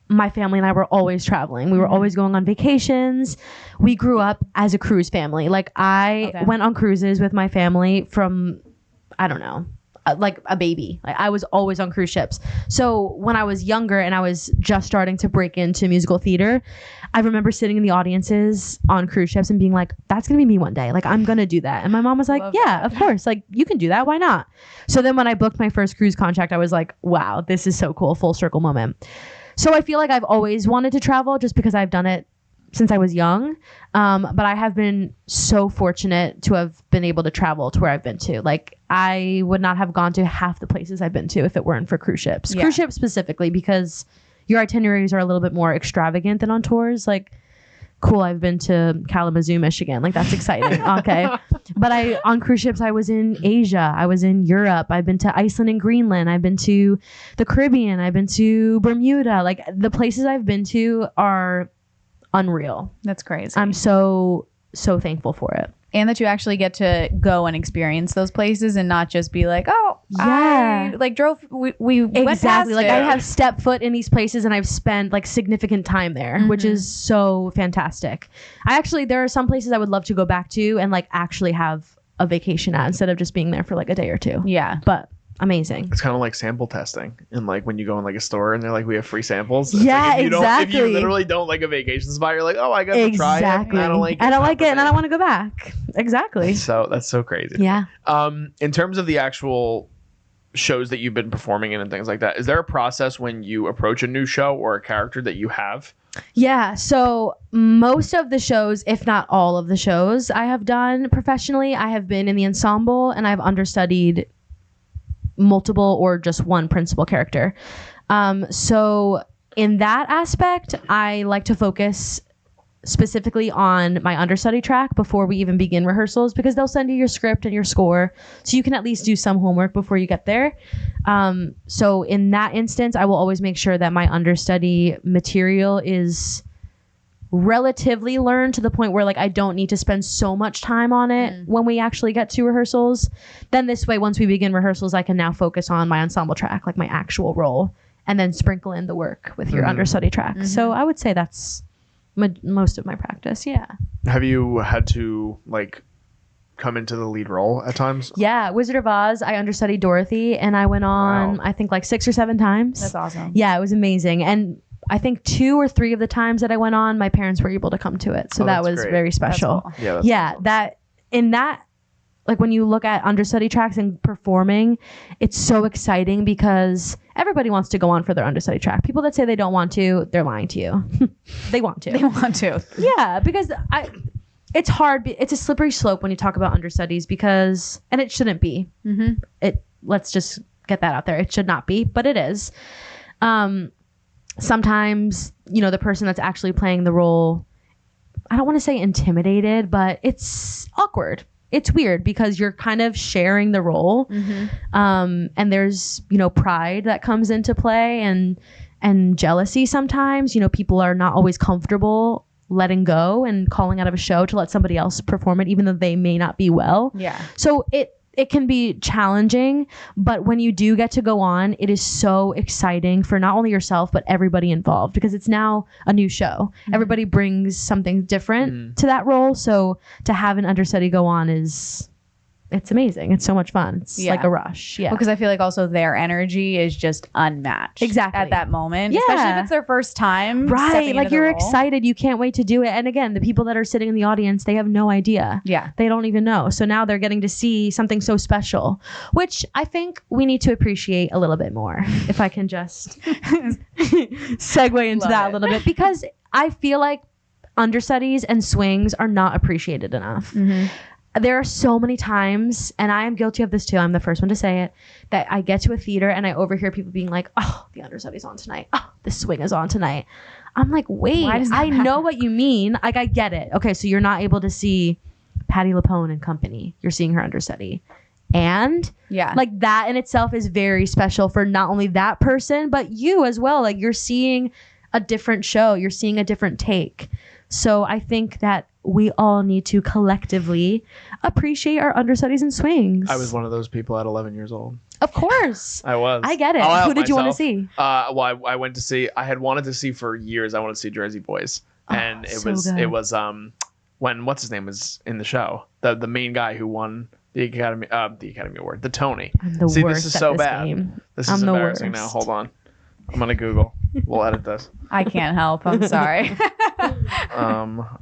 my family and I were always traveling. We were always going on vacations. We grew up as a cruise family. Like I went on cruises with my family from, I don't know, like a baby. Like I was always on cruise ships. So when I was younger and I was just starting to break into musical theater, I remember sitting in the audiences on cruise ships and being like, that's going to be me one day. Like I'm going to do that. And my mom was like, of course. Like you can do that. Why not? So then when I booked my first cruise contract, I was like, wow, this is so cool. Full circle moment. So I feel like I've always wanted to travel just because I've done it since I was young. But I have been so fortunate to have been able to travel to where I've been to. Like, I would not have gone to half the places I've been to if it weren't for cruise ships. Yeah. Cruise ships specifically, because your itineraries are a little bit more extravagant than on tours. Like, cool, I've been to Kalamazoo, Michigan. Like, that's exciting. Okay. But on cruise ships, I was in Asia. I was in Europe. I've been to Iceland and Greenland. I've been to the Caribbean. I've been to Bermuda. Like, the places I've been to are unreal. That's crazy. I'm so thankful for it. And that you actually get to go and experience those places and not just be like, oh, Yeah. I like drove, we went past Exactly. Like, it. I have stepped foot in these places and I've spent like significant time there, which is so fantastic. There are some places I would love to go back to and like actually have a vacation at instead of just being there for like a day or two. Yeah. But amazing. It's kind of like sample testing, and like when you go in like a store and they're like, we have free samples. It's Yeah, like, if you exactly. If you literally don't like a vacation spot, you're like, oh, I got to try it. Exactly. And I don't like it. I don't like it and I don't want to go back. Exactly. So that's so crazy. Yeah. In terms of the actual shows that you've been performing in and things like that, is there a process when you approach a new show or a character that you have? Yeah. So most of the shows, if not all of the shows I have done professionally, I have been in the ensemble and I've understudied multiple or just one principal character. So in that aspect, I like to focus specifically on my understudy track before we even begin rehearsals, because they'll send you your script and your score, so you can at least do some homework before you get there. So in that instance, I will always make sure that my understudy material is relatively learned to the point where like I don't need to spend so much time on it when we actually get to rehearsals. Then this way, once we begin rehearsals, I can now focus on my ensemble track, like my actual role, and then sprinkle in the work with your understudy track. So I would say that's most of my practice. Yeah. Have you had to like come into the lead role at times? Yeah. Wizard of Oz, I understudied Dorothy and I went on, I think like 6 or 7 times. That's awesome. Yeah, it was amazing. And I think 2 or 3 of the times that I went on, my parents were able to come to it. So that that's was great. very special. That's cool. Yeah. That's Yeah. awesome. Like when you look at understudy tracks and performing, it's so exciting because everybody wants to go on for their understudy track. People that say they don't want to, they're lying to you. They want to. They want to. Yeah, because it's hard. It's a slippery slope when you talk about understudies because, and it shouldn't be. Let's just get that out there. It should not be, but it is. Sometimes, the person that's actually playing the role, I don't want to say intimidated, but it's awkward. It's weird because you're kind of sharing the role. And there's, pride that comes into play and jealousy sometimes. People are not always comfortable letting go and calling out of a show to let somebody else perform it, even though they may not be well. Yeah. So it can be challenging, but when you do get to go on, it is so exciting for not only yourself, but everybody involved, because it's now a new show. Everybody brings something different to that role. So to have an understudy go on it's amazing. It's so much fun. It's like a rush. Yeah. Because I feel like also their energy is just unmatched. Exactly. At that moment. Yeah. Especially if it's their first time. Right. stepping Like into the you're role. excited. You can't wait to do it. And again, the people that are sitting in the audience, they have no idea. Yeah. They don't even know. So now they're getting to see something so special, which I think we need to appreciate a little bit more. If I can just segue into Love that it. a little bit, because I feel like understudies and swings are not appreciated enough. There are so many times, and I am guilty of this too, I'm the first one to say it, that I get to a theater and I overhear people being like, oh, the understudy's on tonight. Oh, the swing is on tonight. I'm like, wait, Why does that I know matter? what you mean. Like, I get it. Okay, so you're not able to see Patti LuPone and company. You're seeing her understudy. And Yeah. like that in itself is very special for not only that person, but you as well. Like you're seeing a different show. You're seeing a different take. So I think that we all need to collectively appreciate our understudies and swings. I was one of those people at 11 years old. Of course. I was. I get it. I'll out Who did you want to myself. see? Well, I went to see. I had wanted to see for years. I wanted to see Jersey Boys, and it so was good. it was when what's his name was in the show, the main guy who won the Academy Award, the Tony. I'm the See, worst this is at so this bad. game. This I'm is the embarrassing now. worst. Hold on, I'm gonna Google. We'll edit this. I can't help. I'm sorry.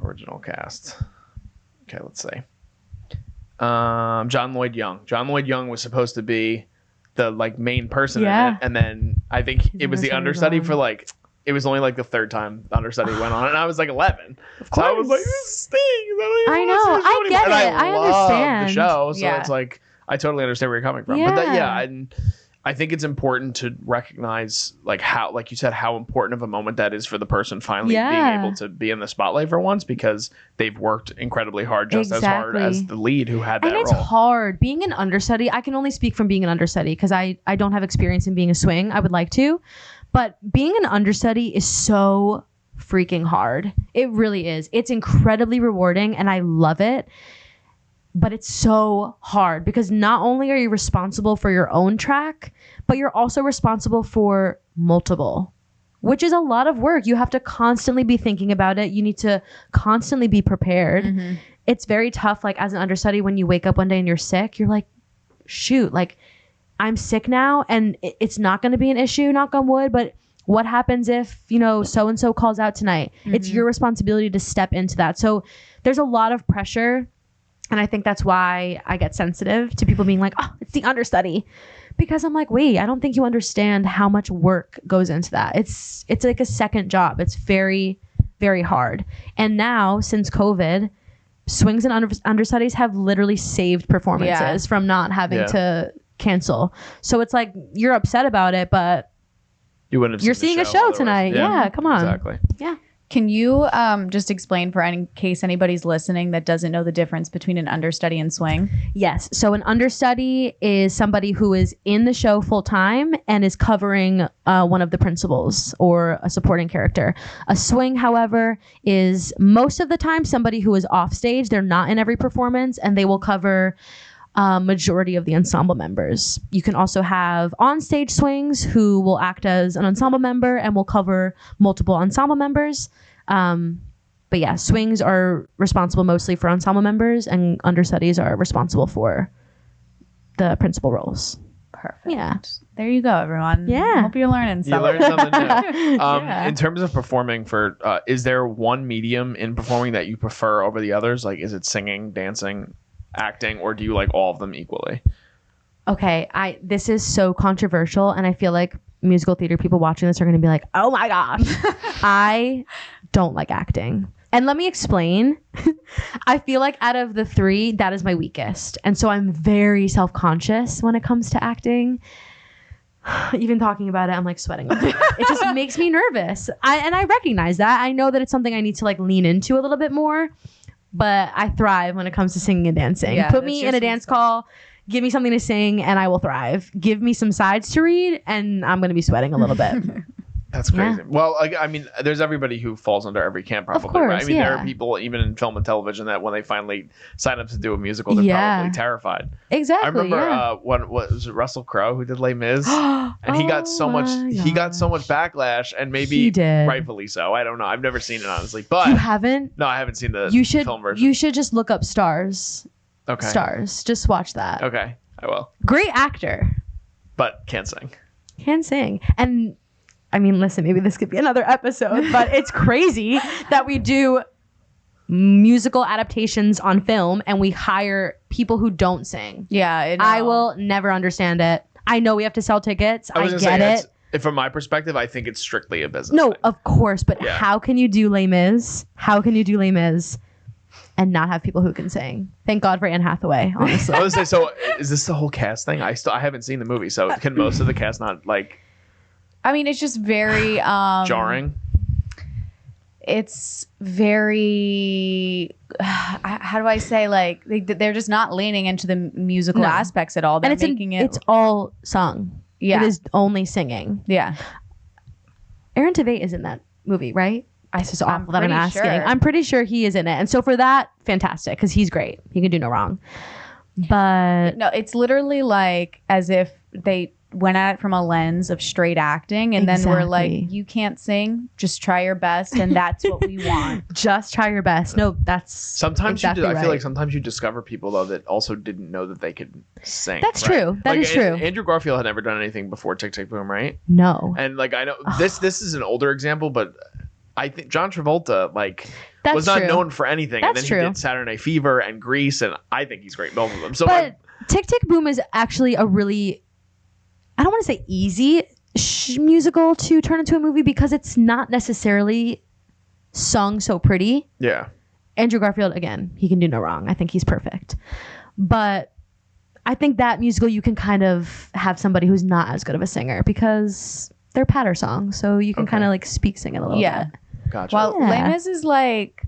Original cast. Okay, let's see. John Lloyd Young. John Lloyd Young was supposed to be the like main person in Yeah. it, and then I think it was the understudy was understudy on. for like it was only like the third time the understudy went on, and I was like 11. So I was like, this stinks. I know. I get it. I understand the show, so Yeah. it's like I totally understand where you're coming from. Yeah. But and I think it's important to recognize like how, like you said, how important of a moment that is for the person finally being able to be in the spotlight for once, because they've worked incredibly hard, just as hard as the lead who had that and it's role. hard being an understudy. I can only speak from being an understudy because I don't have experience in being a swing. I would like to, but being an understudy is so freaking hard. It really is. It's incredibly rewarding and I love it. But it's so hard because not only are you responsible for your own track, but you're also responsible for multiple, which is a lot of work. You have to constantly be thinking about it. You need to constantly be prepared. Mm-hmm. It's very tough. Like as an understudy, when you wake up one day and you're sick, you're like, shoot, like I'm sick now and it's not going to be an issue, knock on wood, but what happens if, so-and-so calls out tonight? Mm-hmm. It's your responsibility to step into that. So there's a lot of pressure. And I think that's why I get sensitive to people being like, oh, it's the understudy. Because I'm like, wait, I don't think you understand how much work goes into that. It's like a second job. It's very, very hard. And now, since COVID, swings and understudies have literally saved performances from not having to cancel. So it's like, you're upset about it, but you're seeing a show tonight. Yeah, come on. Exactly. Yeah. Can you just explain in case anybody's listening that doesn't know the difference between an understudy and swing? Yes. So an understudy is somebody who is in the show full time and is covering one of the principals or a supporting character. A swing, however, is most of the time somebody who is off stage. They're not in every performance and they will cover majority of the ensemble members. You can also have on-stage swings who will act as an ensemble member and will cover multiple ensemble members. But yeah, swings are responsible mostly for ensemble members and understudies are responsible for the principal roles. Perfect. Yeah. There you go, everyone. Yeah. Hope you're learning something. You learned something new. Yeah. In terms of performing is there one medium in performing that you prefer over the others? Like, is it singing, dancing, acting, or do you like all of them equally? Okay, this is so controversial and I feel like musical theater people watching this are going to be like, oh my gosh. I don't like acting. And let me explain. I feel like out of the three, that is my weakest. And so I'm very self-conscious when it comes to acting. Even talking about it, I'm like sweating. It just makes me nervous. I recognize that. I know that it's something I need to like lean into a little bit more. But I thrive when it comes to singing and dancing. Yeah, Put me in a dance call, give me something to sing, and I will thrive. Give me some sides to read, and I'm going to be sweating a little bit. That's crazy. Yeah. Well, I mean, there's everybody who falls under every camp, probably. Of course, right? I mean, there yeah. are people even in film and television that when they finally sign up to do a musical, they're Yeah. probably terrified. Exactly. I remember yeah. what was it, Russell Crowe who did Les Mis, and he got so much backlash, and maybe He did. rightfully so. I don't know. I've never seen it honestly, but You haven't? no, I haven't seen the You should. film version. You should just look up Stars. Okay. Stars. Just watch that. Okay, I will, Great actor. but can't sing. Can sing. And I mean, listen, maybe this could be another episode, but it's crazy that we do musical adaptations on film and we hire people who don't sing. Yeah. I will never understand it. I know we have to sell tickets. I get it. From my perspective, I think it's strictly a business No, thing. of course. But Yeah. how can you do Les Mis? How can you do Les Mis and not have people who can sing? Thank God for Anne Hathaway, honestly. I was gonna say, so is this the whole cast thing? I haven't seen the movie, so can most of the cast not like I mean, it's just very jarring? It's very how do I say, like they're just not leaning into the musical No. aspects at all. They're And making it's all sung. Yeah. It is only singing. Yeah. Aaron Tveit is in that movie, right? It's just awful that I'm pretty asking. sure. I'm pretty sure he is in it. And so for that, fantastic, because he's great. He can do no wrong. But No, it's literally like as if they went at it from a lens of straight acting and then we're like, Exactly. you can't sing, just try your best, and that's what we want. just try your best. No, that's Sometimes exactly I feel right. like sometimes you discover people though that also didn't know that they could sing. That's right? true. That Like, is true. Andrew Garfield had never done anything before Tick Tick Boom, right? No. And like I know this is an older example, but I think John Travolta That's was not true. known for anything. That's and then true. he did Saturday Night Fever and Grease, and I think he's great in both of them. So But Tick Tick Boom is actually a really, I don't want to say easy. musical to turn into a movie because it's not necessarily sung so pretty. Yeah. Andrew Garfield, again, he can do no wrong. I think he's perfect. But I think that musical, you can kind of have somebody who's not as good of a singer because they're patter songs. So you can kind of like sing it a little bit. Gotcha. Well, Les Mis is like,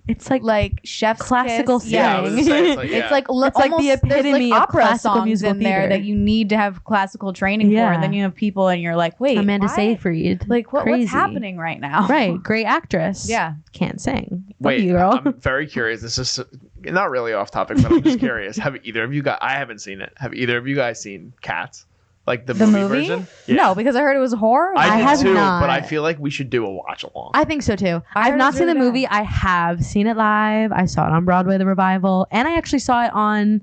it's like chef's classical kiss. yeah, I was gonna say, it's like, It's like It's like the epitome like of opera classical songs musical in there theater. that you need to have classical training for, and then you have people, and you're like, wait, Amanda why? Seyfried. Like what's Crazy. happening right now? Right. Great actress. Yeah. Can't sing. Love Wait, you, girl. I'm very curious. This is not really off topic, but I'm just curious. Have either of you guys? I haven't seen it. Have either of you guys seen Cats? Like the movie version? Yeah. No, because I heard it was horror. I have did too, not. but I feel like we should do a watch along. I think so too. I I've heard not it's seen the really movie. I have seen it live. I saw it on Broadway, the revival, and I actually saw it on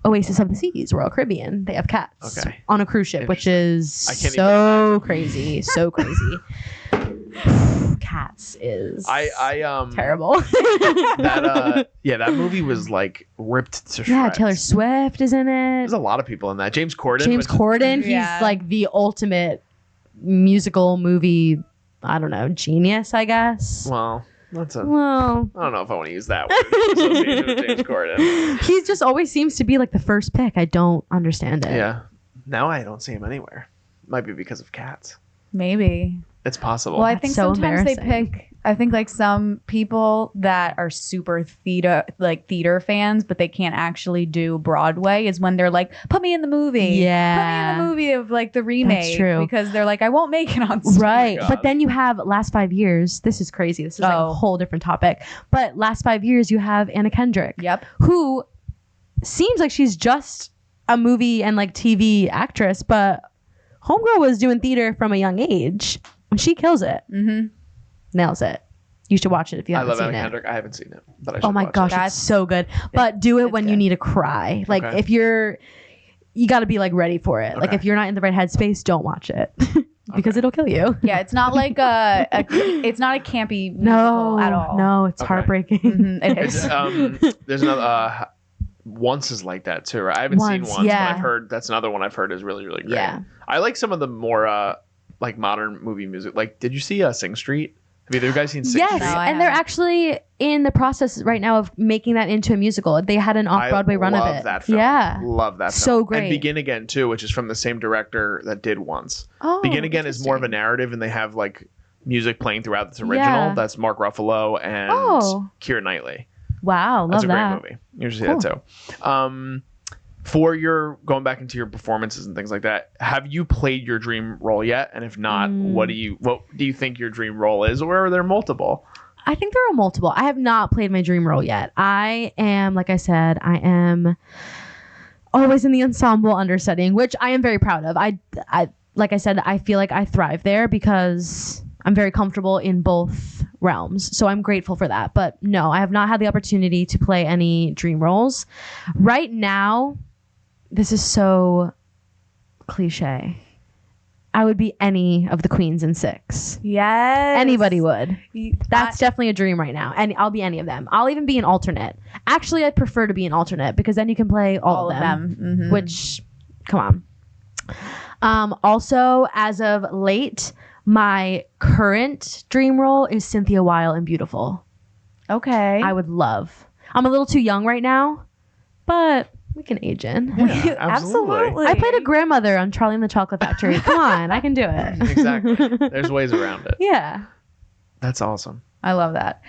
Oasis of the Seas, Royal Caribbean. They have cats Okay. on a cruise ship, which is I can't even so crazy, so crazy. Cats is I terrible. that movie was like ripped to shreds. Yeah, Taylor Swift is in it. There's a lot of people in that. James Corden. James Corden, Yeah. he's like the ultimate musical movie, I don't know, genius, I guess. Well, that's a. Well, I don't know if I want to use that word. Association with James Corden. he just always seems to be like the first pick. I don't understand it. Yeah. Now I don't see him anywhere. Might be because of Cats. Maybe. It's possible. Well, I That's think so sometimes they embarrassing. pick. I think like some people that are super theater fans, but they can't actually do Broadway, is when they're like, "Put me in the movie." Yeah. Put me in the movie of like the remake. true. Because they're like, I won't make it on stage. Right. God. But then you have last 5 years. This is crazy. This is like a Oh. whole different topic. But last 5 years, you have Anna Kendrick, Yep. who seems like she's just a movie and like TV actress, but Homegirl was doing theater from a young age. And she kills it. Mm-hmm. Nails it. You should watch it if you I haven't love seen Anna it. Kendrick. I haven't seen it, but I should Oh my watch gosh, it. That's- it's so good. But do it it's when you good. need to cry. Like Okay. if you got to be like ready for it. Like Okay. if you're not in the right headspace, don't watch it because it'll kill you. Yeah, it's not like it's not a campy musical No, at all. no, it's Okay. heartbreaking. Mhm, it It's, is. there's another. Once is like that too, right? I haven't seen Once, Once, yeah. but I've heard that's another one I've heard is really, really great. Yeah. I like some of the more like modern movie music. Like, did you see Sing Street? Have either of you guys seen Sing Yes, Street? No, I and they're haven't. actually in the process right now of making that into a musical. They had an off-Broadway run of it. That film. Yeah. Love that film. So great. And Begin Again too, which is from the same director that did Once. Oh, Begin Again is more of a interesting. narrative, and they have like music playing throughout this original. Yeah. That's Mark Ruffalo and Oh. Keira Knightley. Wow, love That's a that. great movie. You should see that too. For your going back into your performances and things like that, have you played your dream role yet? And if not, what do you think your dream role is, or are there multiple? I think there are multiple. I have not played my dream role yet. I am, like I said, I am always in the ensemble understudying, which I am very proud of. I like I said, I feel like I thrive there because I'm very comfortable in both realms. So I'm grateful for that. But no, I have not had the opportunity to play any dream roles. Right now, this is so cliche. I would be any of the queens in Six. Yes. Anybody would. That's I- definitely a dream right now. And I'll be any of them. I'll even be an alternate. Actually, I'd prefer to be an alternate because then you can play all of them. Mhm. Which, come on. Also, as of late, my current dream role is Cynthia Weil in Beautiful. Okay. I would love. I'm a little too young right now, but we can age in. Yeah, absolutely. I played a grandmother on Charlie and the Chocolate Factory. Come on, I can do it. Exactly. There's ways around it. Yeah. That's awesome. I love that.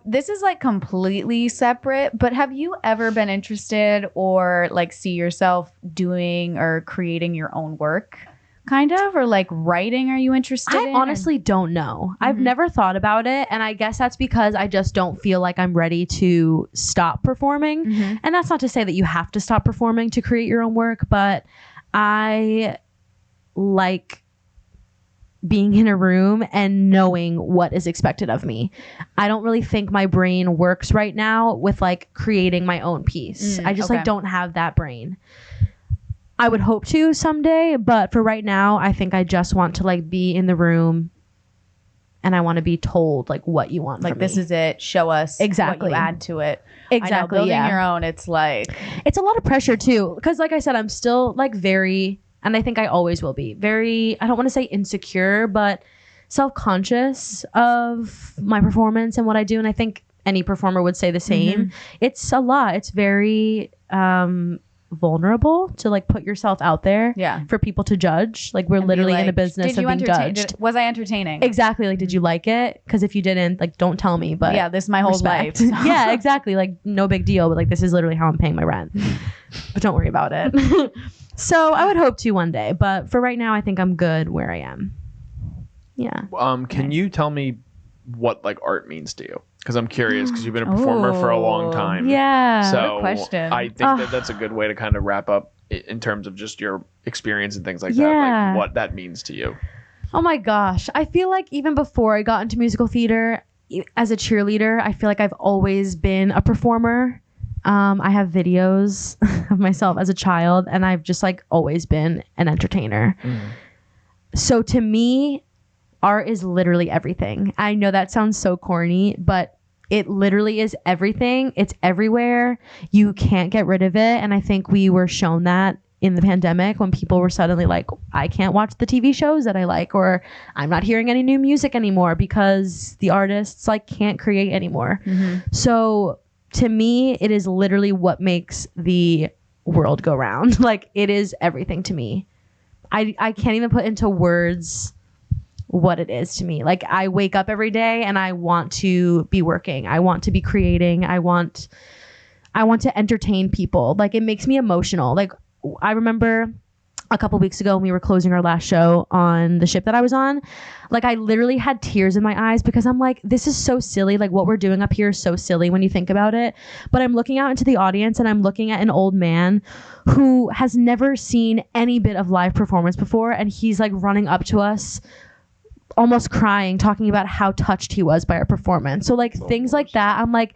This is like completely separate, but have you ever been interested or like see yourself doing or creating your own work? Kind of, or like writing, are you interested I in? honestly don't know. I've never thought about it. And I guess that's because I just don't feel like I'm ready to stop performing. Mhm. And that's not to say that you have to stop performing to create your own work, but I like being in a room and knowing what is expected of me. I don't really think my brain works right now with like creating my own piece. I just okay. like don't have that brain. I would hope to someday, but for right now, I think I just want to like be in the room and I want to be told like what you want Like from this me. is it. Show us Exactly. what you add to it. I know, Exactly. building Yeah. your own, it's like It's a lot of pressure too. Cause like I said, I'm still like very And I think I always will be. Very, I don't want to say insecure, but self-conscious of my performance and what I do. And I think any performer would say the same. It's a lot. It's very vulnerable to like put yourself out there for people to judge. Like we're literally in a business of being judged. Was I entertaining? Exactly. Like, did you like it? Because if you didn't, like, don't tell me. But yeah, this is my whole respect. life. Yeah, exactly. Like, no big deal. But like, this is literally how I'm paying my rent. But don't worry about it. So I would hope to one day. But for right now, I think I'm good where I am. Yeah. Can you tell me what like art means to you? Because I'm curious, because you've been a performer for a long time. Yeah. So good question. I think that that's a good way to kind of wrap up in terms of just your experience and things like that. Yeah. Like what that means to you. Oh my gosh. I feel like even before I got into musical theater, as a cheerleader, I feel like I've always been a performer. I have videos of myself as a child, and I've just like always been an entertainer. So to me, art is literally everything. I know that sounds so corny, but it literally is everything. It's everywhere. You can't get rid of it. And I think we were shown that in the pandemic when people were suddenly like, I can't watch the TV shows that I like, or I'm not hearing any new music anymore because the artists like can't create anymore. So to me, it is literally what makes the world go round. Like it is everything to me. I can't even put into words what it is to me. Like I wake up every day and I want to be working. I want to be creating. I want to entertain people. Like it makes me emotional. Like I remember a couple weeks ago when we were closing our last show on the ship that I was on, like I literally had tears in my eyes because I'm like, this is so silly. Like what we're doing up here is so silly when you think about it. But I'm looking out into the audience and I'm looking at an old man who has never seen any bit of live performance before. And he's like running up to us almost crying, talking about how touched he was by our performance. So like things like that, I'm like,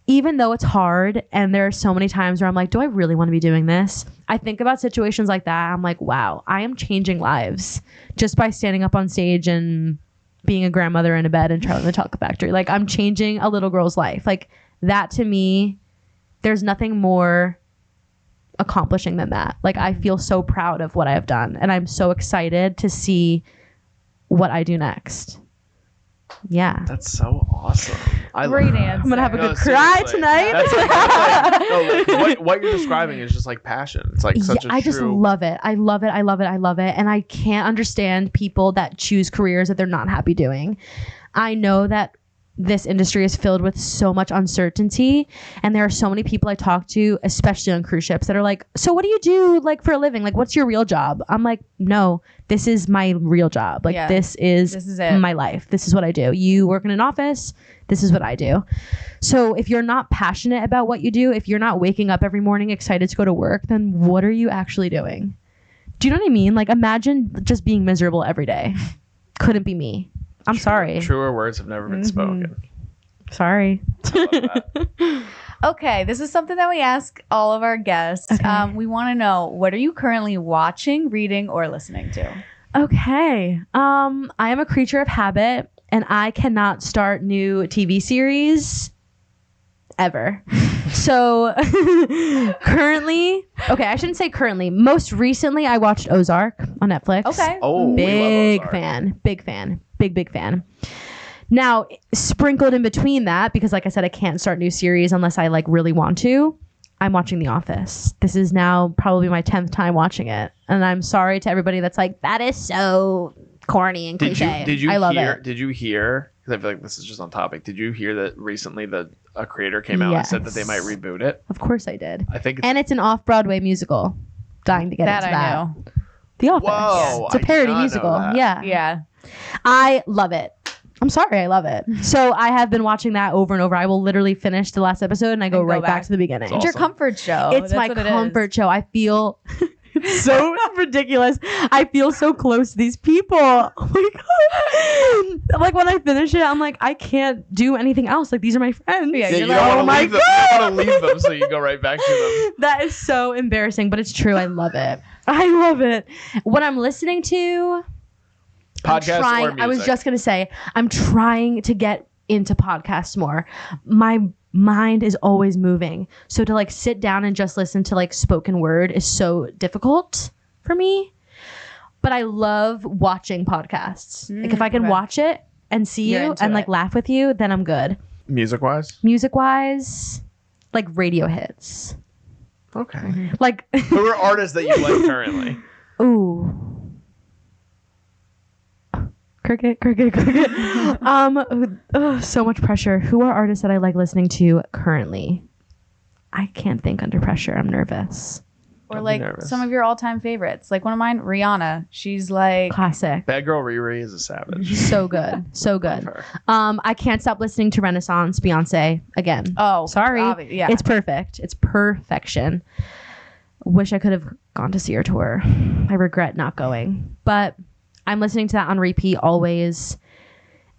even though it's hard and there are so many times where I'm like, do I really want to be doing this? I think about situations like that. I'm like, wow, I am changing lives just by standing up on stage and being a grandmother in a bed and Charlie and the Chocolate Factory. Like I'm changing a little girl's life. Like that to me, there's nothing more accomplishing than that. Like I feel so proud of what I have done and I'm so excited to see what I do next. Yeah. That's so awesome. Great answer. I'm gonna have a good cry tonight. What you're describing is just like passion. It's like such a I just love it. I love it. And I can't understand people that choose careers that they're not happy doing. I know that this industry is filled with so much uncertainty, and there are so many people I talk to, especially on cruise ships, that are like, so what do you do like for a living? Like what's your real job? I'm like, no, this is my real job. Like this is it. My life. This is what I do. You work in an office, this is what I do. So if you're not passionate about what you do, if you're not waking up every morning excited to go to work, then what are you actually doing? Do you know what I mean? Like imagine just being miserable every day. Couldn't be me. I'm sorry. Truer words have never been spoken. Sorry. I love that. Okay, this is something that we ask all of our guests. Okay. We want to know, what are you currently watching, reading, or listening to? Okay. I am a creature of habit, and I cannot start new TV series ever. So currently, okay, I shouldn't say currently. Most recently, I watched Ozark on Netflix. Okay. Oh, Big fan. Big fan. Now, sprinkled in between that, because like I said, I can't start new series unless I like really want to, I'm watching The Office. This is now probably my 10th time watching it. And I'm sorry to everybody that's like, that is so corny and cliche. Did you I love hear, it. Did you hear, because I feel like this is just on topic, did you hear that recently a creator came out and said that they might reboot it? Of course I did. I think And it's an off-Broadway musical. Dying to get into that. I know. The Office. Whoa, It's a I did parody not know musical. that. Yeah. Yeah. I love it. I'm sorry, I love it. So I have been watching that over and over. I will literally finish the last episode and I go right back to the beginning. It's your comfort show. It's my comfort show. I feel it's so ridiculous. I feel so close to these people. Oh my God. Like when I finish it, I'm like, I can't do anything else. Like these are my friends. Yeah, Yeah, you're you like, don't oh my want to leave them. You don't want to leave them, so you go right back to them. That is so embarrassing, but it's true. I love it. I love it. What I'm listening to, Podcast or music? I was just going to say, I'm trying to get into podcasts more. My mind is always moving. So to like sit down and just listen to like spoken word is so difficult for me. But I love watching podcasts. Like if I can okay. watch it and see You're you into and like it. laugh with you, then I'm good. Music wise? Music wise, like radio hits. Okay. Like Who are artists that you like currently? ooh. Cricket. So much pressure. Who are artists that I like listening to currently? I can't think under pressure. I'm nervous. Or Don't be like nervous. some of your all-time favorites. Like one of mine, Rihanna. She's like, Classic. Bad Girl Riri is a savage. So good. So good. Love her. I can't stop listening to Renaissance Beyonce again. oh, Sorry. yeah. It's perfect. It's perfection. Wish I could have gone to see her tour. I regret not going. But I'm listening to that on repeat always.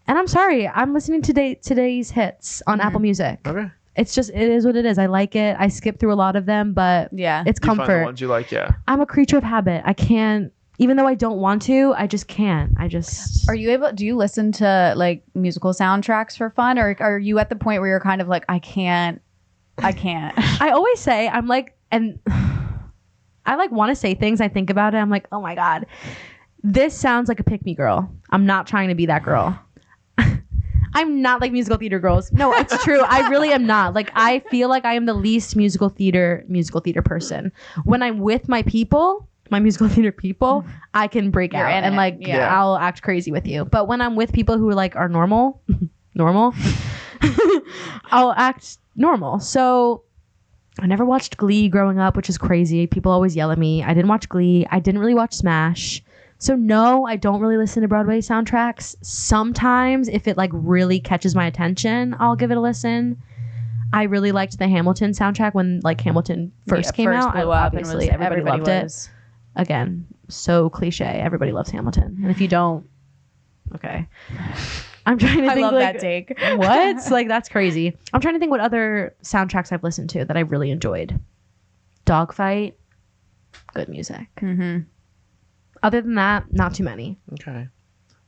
And I'm sorry. I'm listening to today's hits on Apple Music. Okay. It's just, it is what it is. I like it. I skip through a lot of them, but yeah. it's You find the comfort. ones you like, yeah. I'm a creature of habit. I can't, even though I don't want to, I just can't. Are you able, do you listen to like musical soundtracks for fun? Or are you at the point where you're kind of like, I can't. I always say, I'm like, and I like want to say things. I think about it. I'm like, oh my God, this sounds like a pick me girl. I'm not trying to be that girl. I'm not like musical theater girls. No, it's true. I really am not. Like, I feel like I am the least musical theater person. When I'm with my people, my musical theater people, I can break You're out in and it. like, Yeah. I'll act crazy with you. But when I'm with people who are like, are normal, I'll act normal. So I never watched Glee growing up, which is crazy. People always yell at me. I didn't watch Glee. I didn't really watch Smash. So no, I don't really listen to Broadway soundtracks. Sometimes if it like really catches my attention, I'll give it a listen. I really liked the Hamilton soundtrack when like Hamilton first came out. Blew up and Obviously, was, everybody loved it. Again, so cliche. Everybody loves Hamilton. And if you don't, okay. I'm trying to I think love like, that take. what? Like, that's crazy. I'm trying to think what other soundtracks I've listened to that I really enjoyed. Dogfight, good music. Mm-hmm. Other than that, not too many. Okay.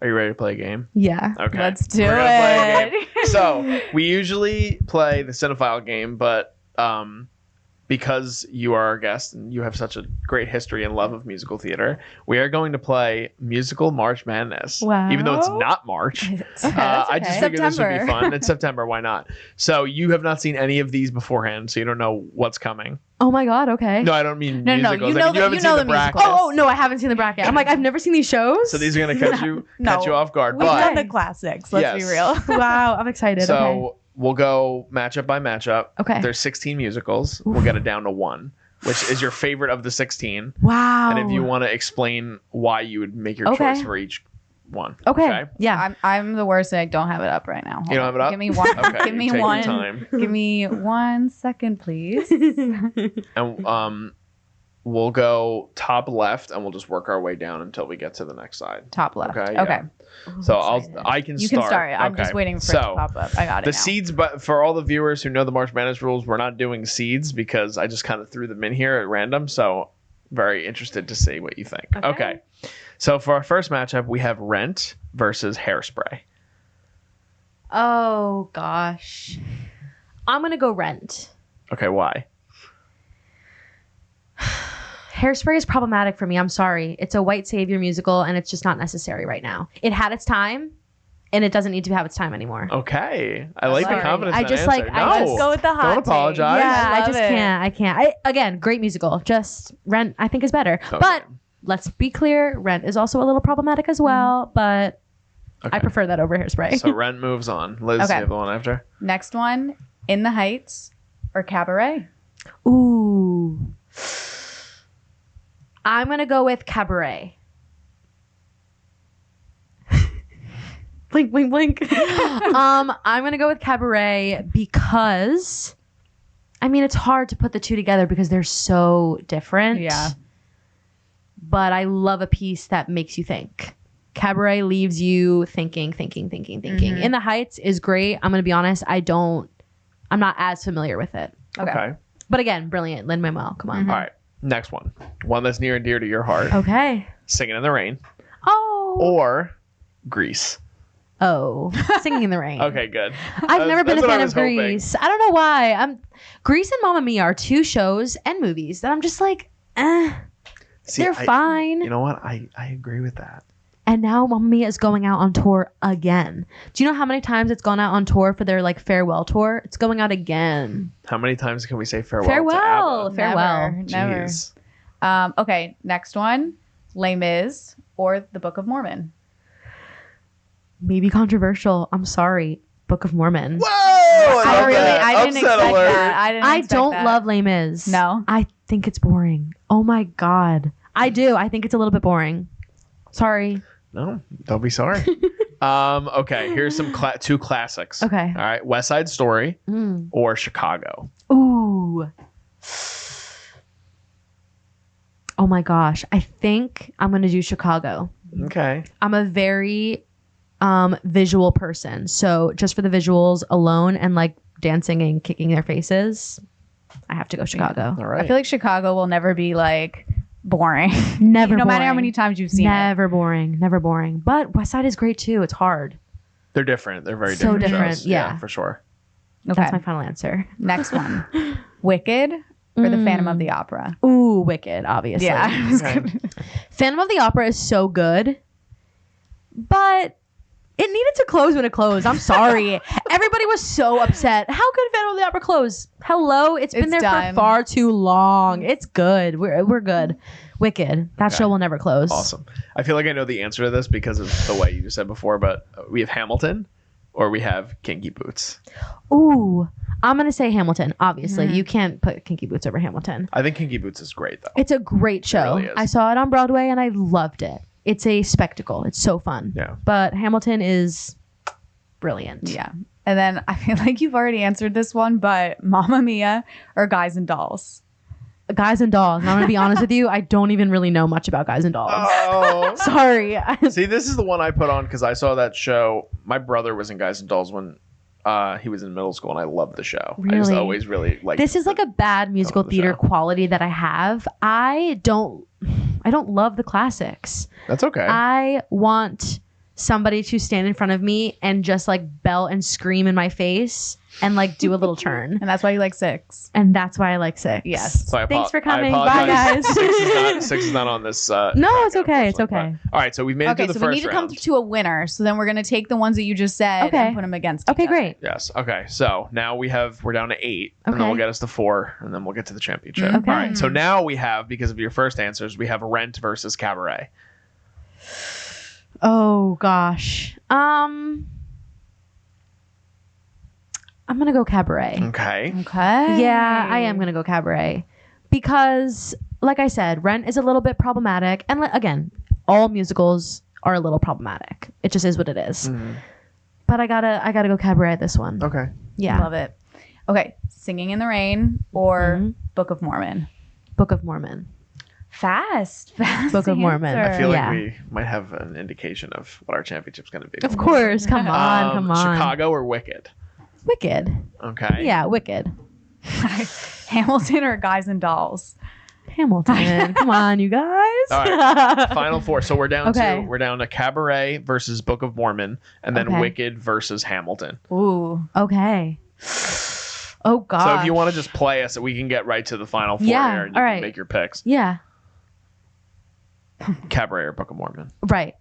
Are you ready to play a game? Yeah. Okay. Let's do We're gonna play a game. it. So we usually play the Cinephile game, but because you are our guest and you have such a great history and love of musical theater, we are going to play musical March Madness. Wow. Even though it's not March. That's I just okay. figured this would be September. fun. It's September. Why not? So you have not seen any of these beforehand, so you don't know what's coming. Oh my God. Okay. No, I don't mean No, no, musicals. you I know mean, you the- haven't you seen know the the musicals. brackets. Oh, no, I haven't seen the bracket. I'm like, I've never seen these shows. So these are going to catch you off guard. We've But done the classics. Let's be Yes. real. Wow. I'm excited. so Okay. we'll go matchup by matchup. Okay. There's 16 musicals. We'll get it down to one, which is your favorite of the 16. Wow. And if you want to explain why you would make your Okay. choice for each one. Okay. Yeah. I'm the worst. I don't have it up right now. Hold You don't on. have it up? Give me one. Okay. Give me take your one. time. Give me 1 second, please. And we'll go top left and we'll just work our way down until we get to the next side. Top left. Okay, Okay. yeah. So I can You start. can start. I'm Okay. just waiting for it So, to pop up. I got it the now. seeds, but for all the viewers who know the March Madness rules, we're not doing seeds because I just kind of threw them in here at random. So very interested to see what you think. Okay. So for our first matchup, we have Rent versus Hairspray. Oh gosh. I'm going to go Rent. Okay, why? Hairspray is problematic for me. I'm sorry. It's a white savior musical and it's just not necessary right now. It had its time and it doesn't need to have its time anymore. Okay. I like the Sorry. confidence I in that just answer. like- I No. just go with the hot Don't take. apologize. Yeah, I love just it. can't. I can't. Again, great musical. Just Rent, I think, is better. Okay. But let's be clear, Rent is also a little problematic as well. But Okay. I prefer that over Hairspray. So Rent moves on. Liz, Okay. you have the one after? Next one, In the Heights or Cabaret? Ooh, I'm gonna go with Cabaret. Blink, blink, blink. I'm gonna go with Cabaret because, I mean, it's hard to put the two together because they're so different. Yeah. But I love a piece that makes you think. Cabaret leaves you thinking. Mhm. In the Heights is great. I'm gonna be honest. I'm not as familiar with it. Okay. But again, brilliant. Lin-Manuel, come on. Mhm. All right. Next one. One that's near and dear to your heart. Okay. Singing in the Rain Oh. or Grease. Oh. Singing in the Rain. Okay, good. I've never been a That's what I fan was of hoping. Grease. I don't know why. Grease and Mamma Mia are two shows and movies that I'm just like, eh. See, They're fine. You know what? I agree with that. And now Mamma Mia is going out on tour again. Do you know how many times it's gone out on tour for their like farewell tour? It's going out again. How many times can we say farewell? Farewell. To Farewell. Never. Jeez. Okay, next one. Les Mis or the Book of Mormon. Maybe controversial. I'm sorry. Book of Mormon. Whoa! I didn't expect alert. that. I don't love Les Mis. No? I think it's boring. Oh my God. I do. I think it's a little bit boring. Sorry. No, don't be sorry. Okay, here's some two classics. Okay. All right, West Side Story or Chicago. Ooh. Oh my gosh. I think I'm going to do Chicago. Okay. I'm a very visual person. So just for the visuals alone and like dancing and kicking their faces, I have to go Chicago. All right. I feel like Chicago will never be like boring. Never no boring. matter how many times you've seen it. Never boring. Never boring. But West Side is great too. It's hard. They're different. They're very So different. different, shows. yeah. For sure. Okay. That's my final answer. Next one. Wicked or the Phantom of the Opera. Ooh, Wicked, obviously. Yeah. Okay. Phantom of the Opera is so good, but it needed to close when it closed. I'm sorry. Everybody was so upset. How could Phantom of the Opera close? Hello, it's been It's there done. for far too long. It's good. We're good. Wicked. That Okay. show will never close. Awesome. I feel like I know the answer to this because of the way you just said before, but we have Hamilton or we have Kinky Boots. Ooh, I'm gonna say Hamilton. Obviously, you can't put Kinky Boots over Hamilton. I think Kinky Boots is great though. It's a great show. really is. I saw it on Broadway and I loved it. It's a spectacle. It's so fun. Yeah. But Hamilton is brilliant. Yeah. And then I feel like you've already answered this one, but Mamma Mia or Guys and Dolls. Guys and Dolls. And I'm gonna be honest with you, I don't even really know much about Guys and Dolls. Oh. Sorry. See, this is the one I put on because I saw that show. My brother was in Guys and Dolls when he was in middle school, and I loved the show. I just Really? always really liked This is like a bad musical the theater show. quality that I have. I don't love the classics. That's okay. I want somebody to stand in front of me and just like belt and scream in my face and like do a little turn. And that's why you like 6. And that's why I like 6. Yes. So Thanks for I coming. Bye, apologize. guys. Six is not on this. No, it's bracket, okay. It's unfortunately, okay. but- All right, so we've made it Okay, to the so we first need to come round. to a winner. So then we're going to take the ones that you just said Okay. and put them against Okay, each other. great. Yes. Okay. So now we're down to 8, and then Okay. we'll get us to 4, and then we'll get to the championship. Okay. All right. So now we have, because of your first answers, we have Rent versus Cabaret. Oh gosh. I'm gonna go Cabaret. Okay. Okay. Yeah, I am gonna go Cabaret because, like I said, Rent is a little bit problematic, and again, all musicals are a little problematic. It just is what it is. Mhm. But I gotta go Cabaret this one. Okay. Yeah, Love it. Okay. Singing in the Rain or Mhm. Book of Mormon. Book of Mormon. Fast. Book of Mormon. I feel Yeah. like we might have an indication of what our championship's going to be. Of course, come on, come on. Chicago or Wicked? Wicked. Okay. Yeah, Wicked. Hamilton or Guys and Dolls. Hamilton. Come on, you guys. All right. Final 4. So we're down Okay. to Cabaret versus Book of Mormon, and then Okay. Wicked versus Hamilton. Ooh. Okay. Oh God. So if you want to just play us, we can get right to the final 4 Yeah, here, and you all can right. make your picks. Yeah. Cabaret or Book of Mormon? Right.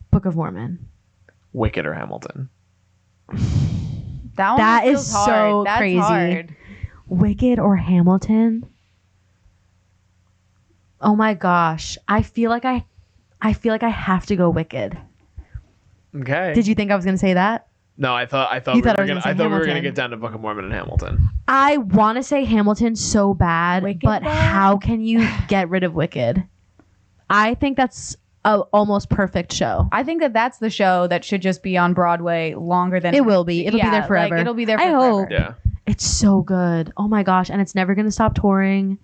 Book of Mormon. Wicked or Hamilton? That one That feels is hard. so That's crazy. hard. Wicked or Hamilton? Oh my gosh. I feel like I have to go Wicked. Okay. Did you think I was gonna say that? No, I thought You we thought I were was gonna. gonna say I thought we were gonna Hamilton. get down to Book of Mormon and Hamilton. I want to say Hamilton so bad, Wicked, but though? how can you get rid of Wicked? I think that's a almost perfect show. I think that that's the show that should just be on Broadway longer than It will be. It'll be Yeah, there like, forever. it'll be there I forever. hope. Yeah. It's so good. Oh my gosh, and it's never gonna stop touring.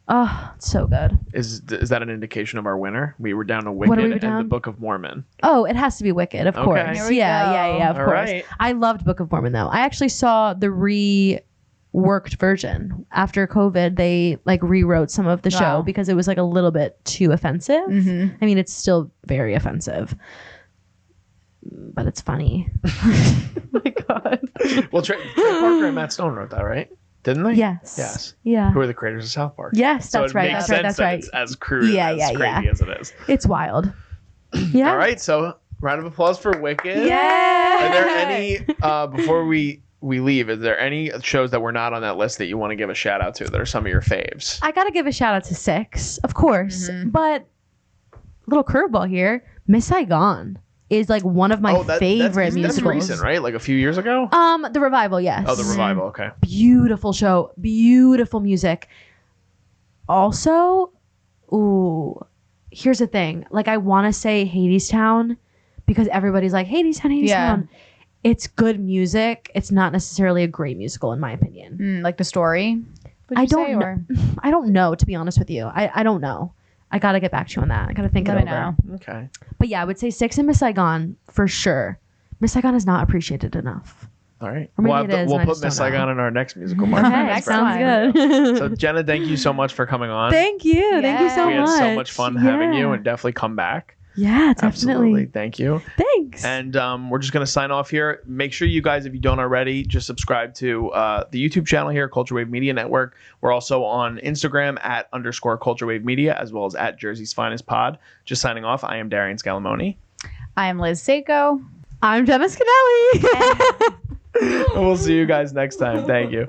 Oh, it's so good. Is that an indication of our winner? We were down to What are we Wicked and the down? Book of Mormon. Oh, it has to be Wicked, of Okay. course. Here we Yeah, go. of All course. right. I loved Book of Mormon though. I actually saw the reworked version. After COVID, they like rewrote some of the show Wow. because it was like a little bit too offensive. Mhm. I mean, it's still very offensive, but it's funny. Oh my God. Well, Trey Parker and Matt Stone wrote that, right? Didn't they? Yes. Yes. Yeah. Who are the creators of South Park? Yes, So that's it right. makes That's right. sense That's that right. it's as crude Yeah, and yeah, as crazy yeah. as it is. It's wild. Yeah. All right. So round of applause for Wicked. Yeah. Are there any, before we leave, is there any shows that were not on that list that you want to give a shout out to that are some of your faves? I gotta give a shout out to Six, of course. Mhm. But little curveball here, Miss Saigon is like one of my favorite musicals. That's recent, right? Like a few years ago? The revival, yes. Oh, the revival. Okay. Beautiful show, beautiful music. Also, ooh, here's the thing. Like, I want to say Hadestown because everybody's like, Hadestown. Yeah. It's good music. It's not necessarily a great musical, in my opinion. Like the story? would I you don't say, know. or- I don't know, to be honest with you. I don't know. I got to get back to you on that. I got to think Let it me over. know. Okay. But yeah, I would say Six and Miss Saigon for sure. Miss Saigon is not appreciated enough. All right. Or maybe We'll, it is, we'll and I put just Miss don't know. Saigon in our next musical. Okay, Mark. next sounds one. good. So Jenna, thank you so much for coming on. Thank you. Thank you so we had much. so much fun having you, Yeah. and definitely come back. Yeah, Absolutely. definitely. Thank you. Thanks. And we're just going to sign off here. Make sure you guys, if you don't already, just subscribe to the YouTube channel here, Culture Wave Media Network. We're also on Instagram @_Culture Wave Media, as well as @Jersey's Finest Pod. Just signing off. I am Darian Scallamoni. I am Liz Seiko. I'm Jenna Scannelli. We'll see you guys next time. Thank you.